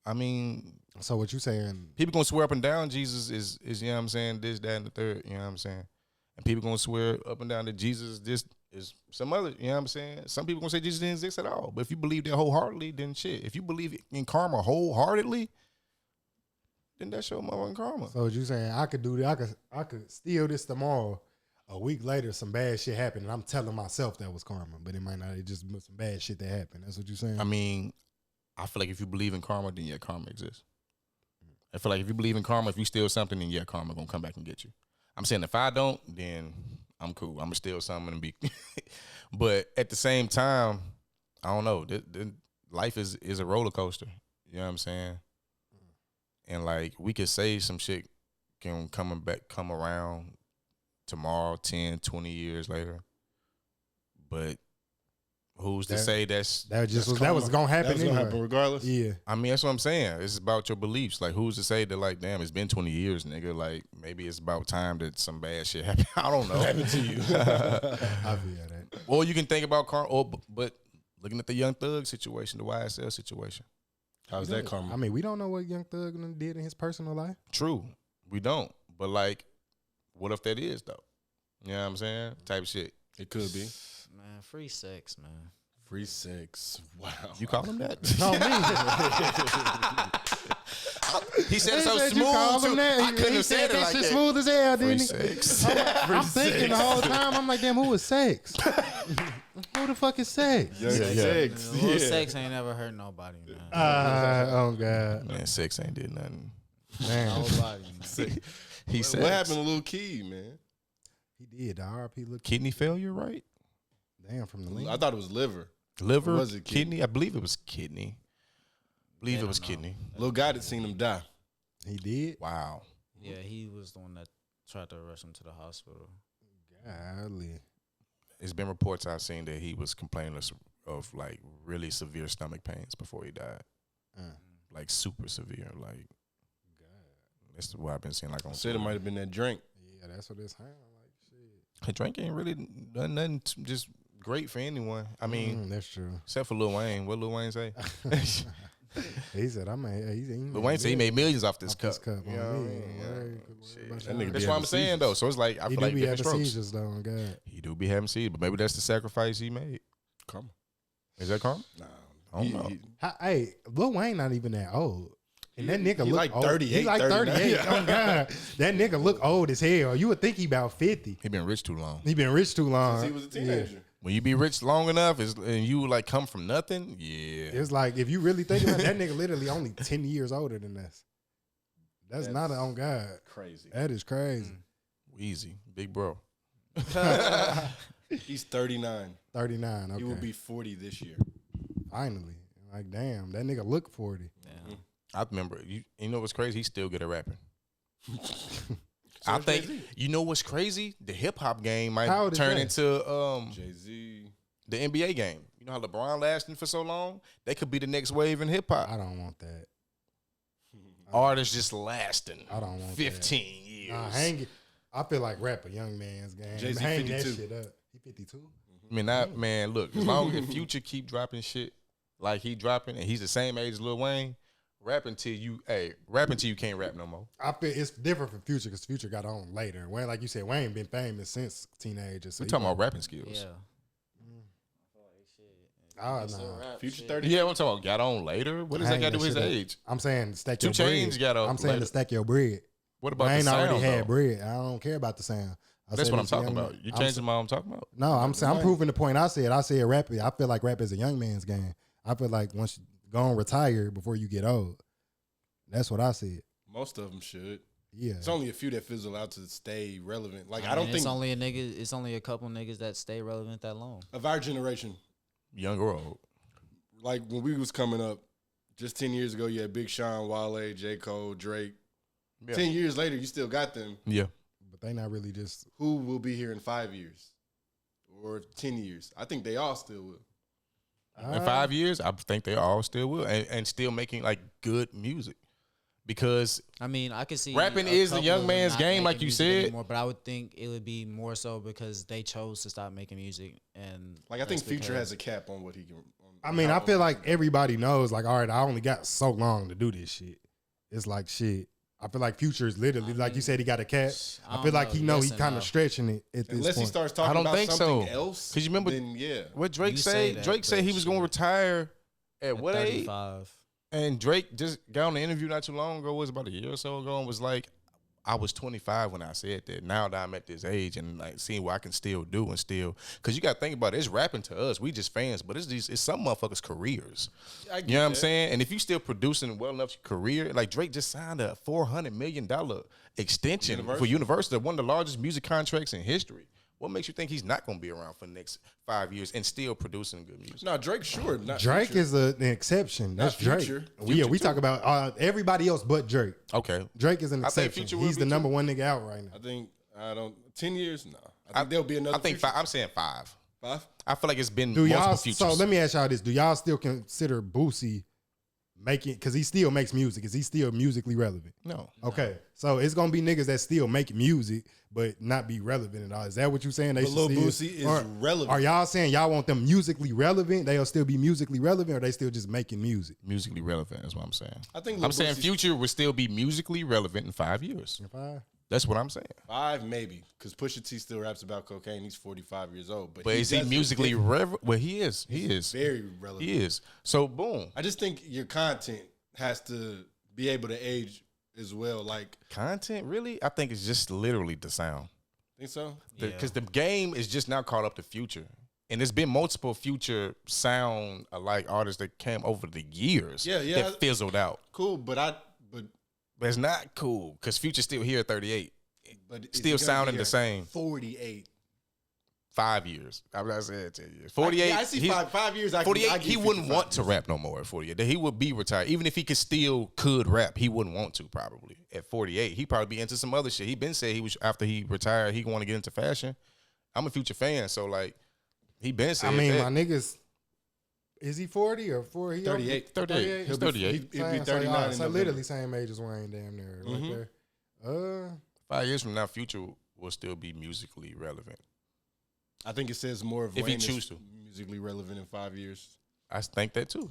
I mean, So what you saying? people gonna swear up and down Jesus is you know what I'm saying, this, that, and the third, you know what I'm saying? And people gonna swear up and down that Jesus this is some other, you know what I'm saying? Some people gonna say Jesus didn't exist at all. But if you believe that wholeheartedly, then shit. If you believe in karma wholeheartedly, then that's your motherfucking karma. So what you saying? I could do that. I could steal this tomorrow. A week later, some bad shit happened, and I'm telling myself that was karma, but it might not. It just was some bad shit that happened. That's what you saying? I mean, I feel like if you believe in karma, then yeah, karma exists. I feel like if you believe in karma, if you steal something, then yeah, karma gonna come back and get you. I'm saying if I don't, then I'm cool. I'm gonna steal something and be. But at the same time, I don't know. Life is a roller coaster. You know what I'm saying? And like we could say some shit can come around tomorrow, 10, 20 years later. But who's to say that was gonna happen. That was gonna anyway. happen regardless. Yeah. I mean, that's what I'm saying. It's about your beliefs. Like, who's to say that, like, damn, it's been 20 years, nigga. Like, maybe it's about time that some bad shit happened. I don't know. Happened to you. I feel that. Or you can think about karma. But looking at the Young Thug situation, the YSL situation. How's that karma? I mean, we don't know what Young Thug did in his personal life. True, we don't. But like, what if that is though? You know what I'm saying? Type shit. It could be Man, free sex, man. free sex. Wow. You call him that? No, me. He said it He so said you call smooth him too. that. I couldn't He have said it that like shit that. smooth as hell, Free didn't he? sex. I'm thinking the whole time. I'm like, damn, who is sex? Who the fuck is sex? Young Yeah. sex. A little Yeah. sex ain't never hurt nobody, man. Oh god, Man, sex ain't did nothing. damn. Nobody, man. He said, What happened to Lil Key, man? He did. The RP look kidney failure, right? damn from the lean. I thought it was liver. Liver, was it kidney? I believe it was kidney. Believe it was kidney. Lil guy that seen him die. He did. Wow. Yeah, he was the one that tried to rush him to the hospital. Golly. It's been reports I've seen that he was complaining of like really severe stomach pains before he died. Like super severe. Like, that's what I've been seeing. Like on Said it might have been that drink. Yeah, that's what it sounds like. Shit. The drink ain't really done nothing just great for anyone. I mean, That's true. except for Lil Wayne. What Lil Wayne say? He said, "I'm a." He's Lil Wayne said he made millions off this cup. You know what I mean? That nigga That's be what I'm having saying though. seizures. So it's like I He feel do like be different having strokes. seizures though. On God. He do be having seizures, but maybe that's the sacrifice he made. Come Is that karma? Nah. I don't know. Hey, Lil Wayne not even that old. And that nigga he look like old. 38, He like 39. 38. Oh God, that nigga look old as hell. You would think he about 50. He been rich too long. He been rich too long. Since he was a teenager. When you be rich long enough, and you like come from nothing, yeah. It's like if you really think about it, that nigga literally only 10 years older than us. That's not on God. Crazy. That is crazy. Easy, big bro. He's 39. 39. Okay. He will be 40 this year. Finally. Like damn, that nigga look 40. I remember. You know what's crazy? He's still good at rapping. I think you know what's crazy? The hip hop game How might old is turn Jay? into Jay-Z. the NBA game. You know how LeBron lasting for so long? They could be the next wave in hip hop. I don't want that. Artists just lasting. I don't want 15 years. Nah, hang it. I feel like rap a young man's game. Jay-Z Hang 52. that shit up. He 52? I mean, man, look, as long as Future keep dropping shit like he dropping, and he's the same age as Lil Wayne, rap until you can't rap no more. I feel it's different from Future because Future got on later. Wayne, like you said, Wayne been famous since teenagers. So We talking about rapping skills. Yeah. Oh, no. Future 30. Yeah, I'm talking about got on later. What does that got to do with his age? I'm saying stack 2 your bread. Chainz got on I'm saying later. to stack your bread. What about Wayne the sound, already had though? bread. I don't care about the sound. That's what I'm talking about. You changing what I'm talking about? No, I'm saying I'm proving the point I said. I said rap. I feel like rap is a young man's game. I feel like once you go and retire before you get old. That's what I said. Most of them should. Yeah. It's only a few that fizzle out to stay relevant. Like, I mean, don't think it's only a couple niggas that stay relevant that long. of our generation, Young or old? like when we was coming up, just 10 years ago, you had Big Sean, Wale, J. Cole, Drake. Yeah. 10 years later, you still got them. Yeah. But they not really just. Who will be here in 5 years or 10 years? I think they all still will. In 5 years, I think they all still will, and still making like good music, because I mean, I could see Rapping a is the couple young of them man's not game, making like you music said. anymore, but I would think it would be more so because they chose to stop making music, and Like, I think that's Future because- has a cap on what he can. I mean, I feel like everybody knows. Like, all right, I only got so long to do this shit. It's like shit. I feel like Future is literally like you said. He got a cat. I feel like he know he Listen, kind of stretching it at this Unless he point. starts I talking don't about think something so. else, 'Cause you remember- then yeah. what Drake You say? say that, Drake said he but was going to shit. retire at at what age? 35. And Drake just got on the interview not too long ago, was about a year or so ago, and was like, I was 25 when I said that. Now that I'm at this age and like seeing what I can still do and still, because you got to think about it, it's rapping to us. We just fans, but it's some motherfuckers' careers. I get You know what I'm that. saying? And if you still producing well enough career, like Drake just signed a $400 million extension for Universal, one of the largest music contracts in history. What makes you think he's not going to be around for the next 5 years and still producing good music? No, Drake, sure. Not Drake Future. is an exception. That's Not Drake. Future. Yeah, we talk about everybody else but Drake. Okay. Drake is an I think exception. Future will He's be the too. number one nigga out right now. I think 10 years. No, I think there'll be another. I think Future. I'm saying 5. 5. I feel like it's been Do y'all? multiple futures. So let me ask y'all this: do y'all still consider Boosie making? Because he still makes music. Is he still musically relevant? No. Okay, so it's gonna be niggas that still make music but not be relevant at all. Is that what you saying? They But should Lil still, Boosie is or relevant. Are y'all saying y'all want them musically relevant? They'll still be musically relevant, or they still just making music? Musically relevant is what I'm saying. I think I'm Lil saying Boosie's- Future will still be musically relevant in 5 years. If I That's what I'm saying. 5 maybe, because Pusha T still raps about cocaine. He's 45 years old, But is he musically relevant? Well, he is. He is very relevant. He is. So boom. I just think your content has to be able to age as well. Like Content, really? I think it's just literally the sound. think so? Because the game is just now caught up to Future. And there's been multiple Future sound alike artists that came over the years that fizzled out. Cool, but it's not cool because Future's still here at 38. But still sounding the same. 48. 5 years. I'm not saying 10 years. 48. I see 5 years. 48. He wouldn't want to rap no more at 48. He would be retired. Even if he could rap, he wouldn't want to probably. At 48, he'd probably be into some other shit. He been said he was after he retired, he want to get into fashion. I'm a Future fan, so like he been said. I mean, that. my niggas. Is he 40 or 40? 38. 38. He's 38. He'll be 39. So literally same age as Wayne, damn near right there. 5 years from now, Future will still be musically relevant. I think it says more of if Wayne he choose to musically relevant in 5 years. I think that too.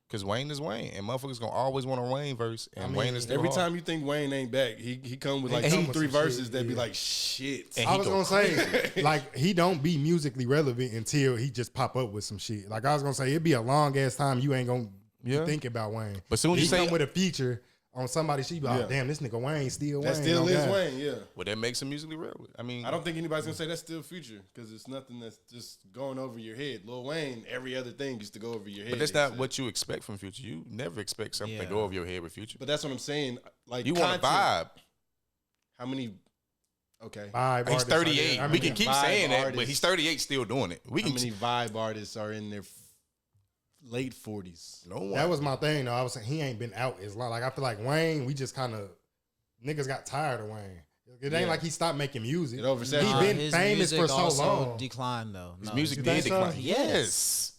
Because Wayne is Wayne, and motherfuckers gonna always want a Wayne verse, and Wayne is every time you think Wayne ain't back, he come with like 2-3 verses that be like shit. I was gonna say like he don't be musically relevant until he just pop up with some shit. Like I was gonna say it'd be a long ass time you ain't gonna be thinking about Wayne. But soon as you say come with a feature on somebody, she be like, oh, damn, this nigga Wayne still Wayne. That still is Wayne, yeah. Well, that makes him musically relevant. I mean, I don't think anybody's gonna say that's still Future because it's nothing that's just going over your head. Lil Wayne, every other thing used to go over your head. But that's not what you expect from Future. You never expect something to go over your head with Future. But that's what I'm saying. Like you want a vibe. How many? Okay, vibe. He's 38. We can keep saying that, but he's 38 still doing it. How many vibe artists are in their late 40s? No one. That was my thing though. I was saying he ain't been out as long. Like I feel like Wayne, we just kind of niggas got tired of Wayne. It ain't like he stopped making music. He been famous for so long. Declined though. His music did decline. Yes.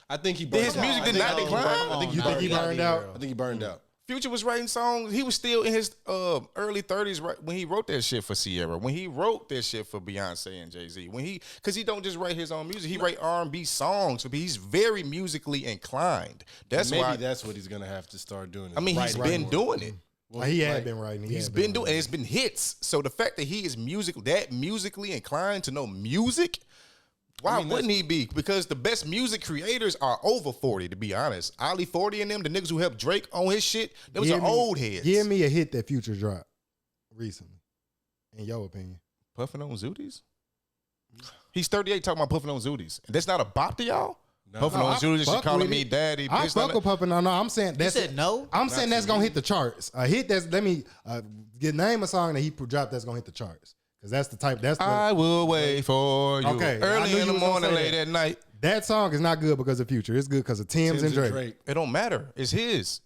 I think he burned his music did not decline. I think he burned out. I think he burned out. Future was writing songs. He was still in his early 30s when he wrote that shit for Sierra. When he wrote that shit for Beyonce and Jay-Z. Because he don't just write his own music. He write R&B songs. So he's very musically inclined. That's Maybe why. that's what he's gonna have to start doing. I mean, he's been doing it. Well, he had been writing. He's been doing, and it's been hits. So the fact that he is musically inclined to know music. Why wouldn't he be? Because the best music creators are over 40, to be honest. Ali 40 and them, the niggas who helped Drake on his shit, those are old heads. Give me a hit that Future dropped recently, in your opinion. Puffin' on Zooties? He's 38 talking about Puffin' on Zooties. And that's not a bop to y'all? No. Puffin' on Zooties, she calling me daddy. I fuck with Puffin' on. No, I'm saying that's. You said no? I'm saying that's going to hit the charts. A hit that's, let me name a song that he dropped that's going to hit the charts. Because that's the type. I will wait for you. Okay, early in the morning, late at night. That song is not good because of Future. It's good because of Tim's and Drake. It don't matter. It's his.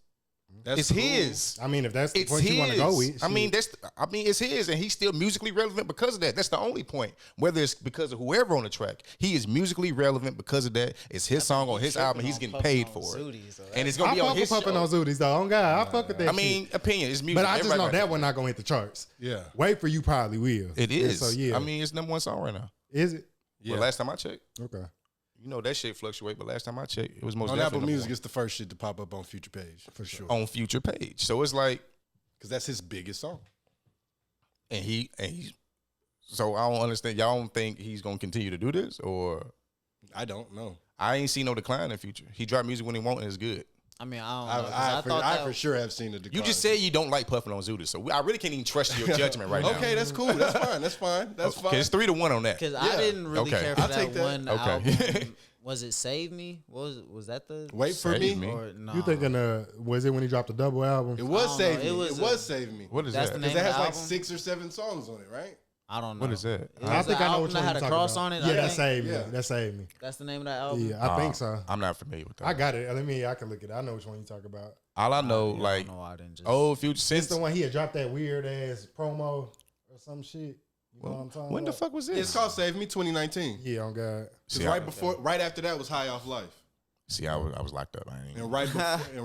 It's his. I mean, if that's the point you want to go with. I mean, it's his, and he's still musically relevant because of that. That's the only point. Whether it's because of whoever on the track, he is musically relevant because of that. It's his song on his album. He's getting paid for it, and it's gonna be on his show. I fuck with Puffin' on Zooties though. Oh God, I fuck with that. I mean, opinion is music. But I just know that one not gonna hit the charts. Yeah. Wait for You probably will. It is. So yeah. I mean, it's #1 song right now. Is it? Yeah. But last time I checked. Okay. You know that shit fluctuate, but last time I checked, it was most on definitely Apple Music. It's the first shit to pop up on Future page for sure. On Future page, so it's like because that's his biggest song, and he. So I don't understand. Y'all don't think he's gonna continue to do this, or I don't know. I ain't seen no decline in Future. He dropped music when he want and it's good. I mean, I don't know. I for sure have seen a decline. You just said you don't like Puffin' on Zooties, so I really can't even trust your judgment right now. Okay, that's cool. That's fine. That's fine. That's fine. It's 3-1 on that. Because I didn't really care for that one album. Okay. Was it Save Me? Was that the Wait for Me? Or, no. You thinking was it when he dropped the double album? It was Save Me. It was Save Me. What is that? Because it has like 6 or 7 songs on it, right? I don't know. What is that? I think I know what that had a cross on it. Yeah, that saved me. That saved me. That's the name of that album. Yeah, I think so. I'm not familiar with that. I got it. I can look it. I know which one you talk about. All I know, like, Future. Since the one he had dropped that weird ass promo or some shit. You know what I'm talking when about? the fuck was this? It's called Save Me 2019. Yeah, on God. Right after that was High Off Life. See, I was locked up. And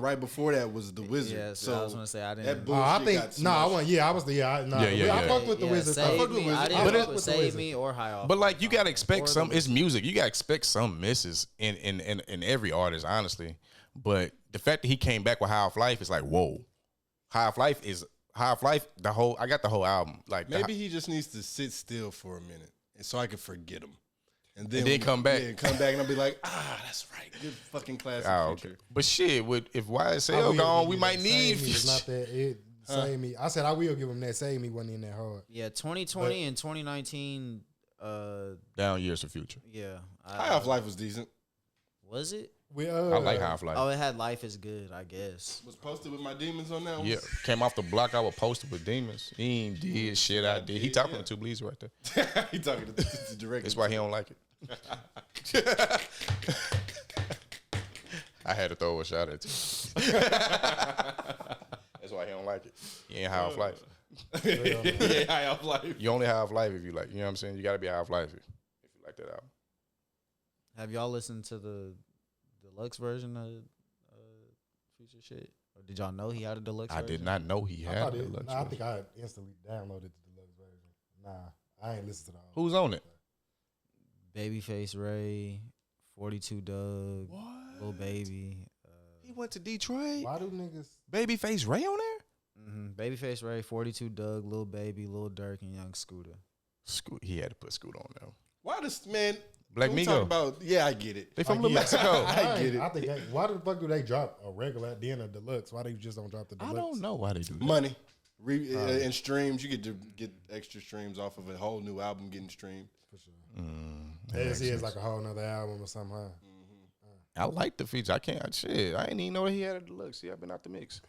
right before that was The Wizard. Yeah, so I was gonna say I didn't. That bullshit I think got no, I wasn't. Yeah, I was the I fucked with The Wizard. I fucked with Wizard. I didn't fuck with Save Me or High Off. But like, you gotta expect some. It's music. You gotta expect some misses in every artist, honestly. But the fact that he came back with High Off Life is like, whoa. High Off Life Half Life, I got the whole album. Like Maybe he just needs to sit still for a minute, and so I can forget him. And then come back. Yeah, come back, and I'll be like, that's right. Good fucking classic feature. Okay. But shit, if YSL gone, we might need. It's not that. Save Me. I said I will give him that. Save Me wasn't in that hard. Yeah, 2020 and 2019. Down years for Future. Yeah. Half-Life was decent. Was it? I like Half-Life. Oh, it had Life is Good, I guess. Was posted with my demons on that one. Yeah, came off the block. I was posted with demons. He ain't did shit I did. He talking to Two Bleeds right there. He talking to the director. That's why he don't like it. I had to throw a shot at you. That's why he don't like it. He ain't Half-Life. Yeah, Half-Life. You only Half-Life if you like. You know what I'm saying? You got to be Half-Life if you like that album. Have y'all listened to the deluxe version of Future shit? Or did y'all know he had a deluxe version? I did not know he had a deluxe version. I think I instantly downloaded the deluxe version. Nah, I ain't listened to the whole. Who's on it? Babyface Ray, 42 Doug, Lil Baby. He went to Detroit. Why do niggas? Babyface Ray on there? Mm-hmm. Babyface Ray, 42 Doug, Lil Baby, Lil Durk, and Young Scooter. He had to put Scooter on there. Why does man? Black we Migo. talk about, I get it. They from Little Mexico. I get it. I think. Why the fuck do they drop a regular at the end of deluxe? Why they just don't drop the deluxe? I don't know why they do that. Money. And streams, you get to get extra streams off of a whole new album getting streamed. For sure. It's like a whole nother album or something. Huh? I like the feature. I ain't even know that he had a deluxe. See, I've been out the mix.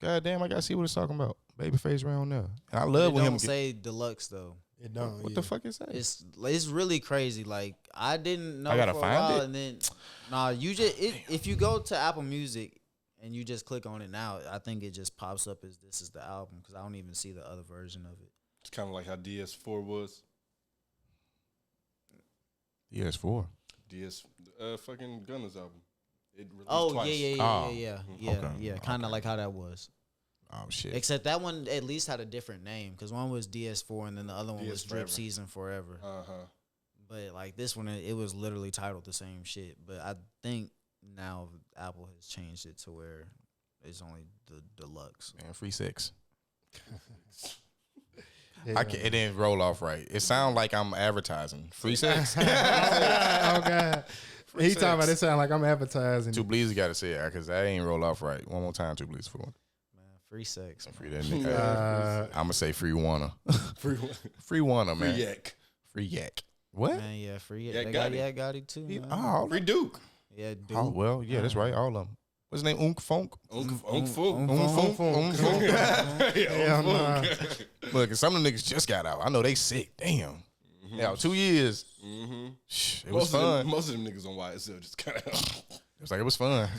God damn, I gotta see what it's talking about. Babyface around there. And I love when him. Don't say deluxe though. It don't. What the fuck is that? It's really crazy. Like I didn't know I gotta for a find while, it? and then you just if you go to Apple Music and you just click on it now, I think it just pops up as this is the album because I don't even see the other version of it. It's kind of like how DS4 was. DS4. Fucking Gunna's album. It released Oh twice. yeah. Kind of like how that was. Oh shit. Except that one at least had a different name because one was DS4 and then the other one was DS Drip Forever. Season Forever. But like this one, it was literally titled the same shit. But I think now Apple has changed it to where it's only the deluxe. Man, free sex. I can't, it didn't roll off right. It sounds like I'm advertising. Free sex. Oh God. He talking about it sound like I'm advertising. Two Bleeds got to say it because that ain't roll off right. One more time, Two Bleeds for one. Free sex. Free that nigga. I'm gonna say free wanna. Free wanna, man. Free yak. Free yak. What? Man, yeah, free Yak they got Gotti. Yak Gotti too. Man. Free Duke. Yeah, Duke. Oh well, yeah, that's right. All of them. What's his name? Unk Funk. Unk Funk. Hell nah. Look, some of the niggas just got out. I know they sick. Damn. Yeah, 2 years. It was fun. Most of them niggas on YSL just kind of. It was like it was fun.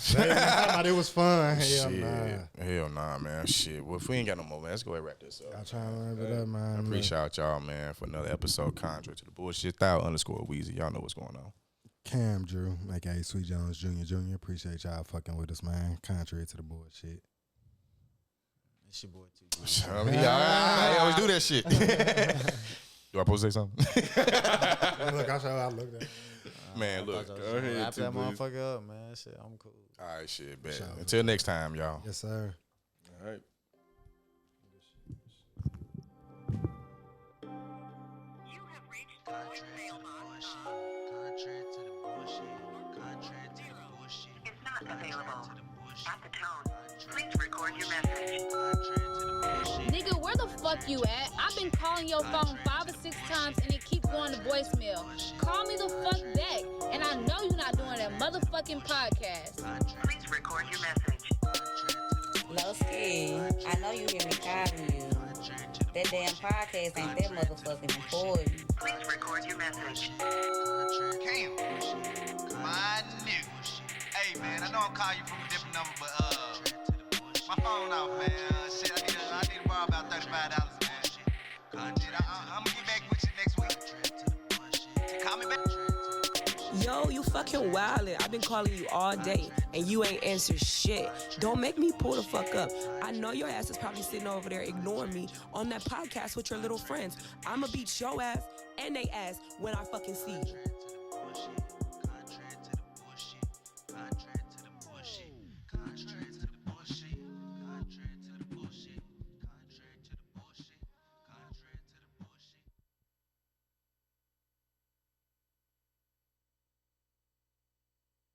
It was fun. Hell Shit. nah. Hell nah, man. Shit. Well, if we ain't got no more, man, let's go ahead and wrap this up. I'm trying to wrap it up, man. I appreciate y'all, man, for another episode. Contrary to the bullshit. _Weezy. Y'all know what's going on. Cam Drew, aka Sweet Jones Jr. Appreciate y'all fucking with us, man. Contrary to the bullshit. It's your boy too. I always do that shit. Do I supposed to say something? Look, I looked at it. Man, look. Go ahead, Wrap that Two Bleeds. motherfucker up, man. Shit, I'm cool. All right, shit, bet. Until next time, y'all. Yes, sir. All right. You have reached the voicemail box of Contrary to the bullshit. Contrary to the bullshit. is not available. At the tone, please record your message. Nigga, where the fuck you at? I've been calling your phone 5 or 6 times and it keeps going to voicemail. Call me the fuck back. And I know you're not doing that motherfucking podcast. Please record your message. Lowski, I know you hear me calling you. That damn podcast ain't that motherfucking important. Please record your message. Cam, my nigga. Hey man, I know I'm calling you from a different number, but my phone off, man. Shit, I need to borrow about $35, man. Shit, I'm gonna get back with you next week. Call me back. Yo, you fucking wildin'. I've been calling you all day, and you ain't answered shit. Don't make me pull the fuck up. I know your ass is probably sitting over there ignoring me on that podcast with your little friends. I'ma beat your ass and they ass when I fucking see you.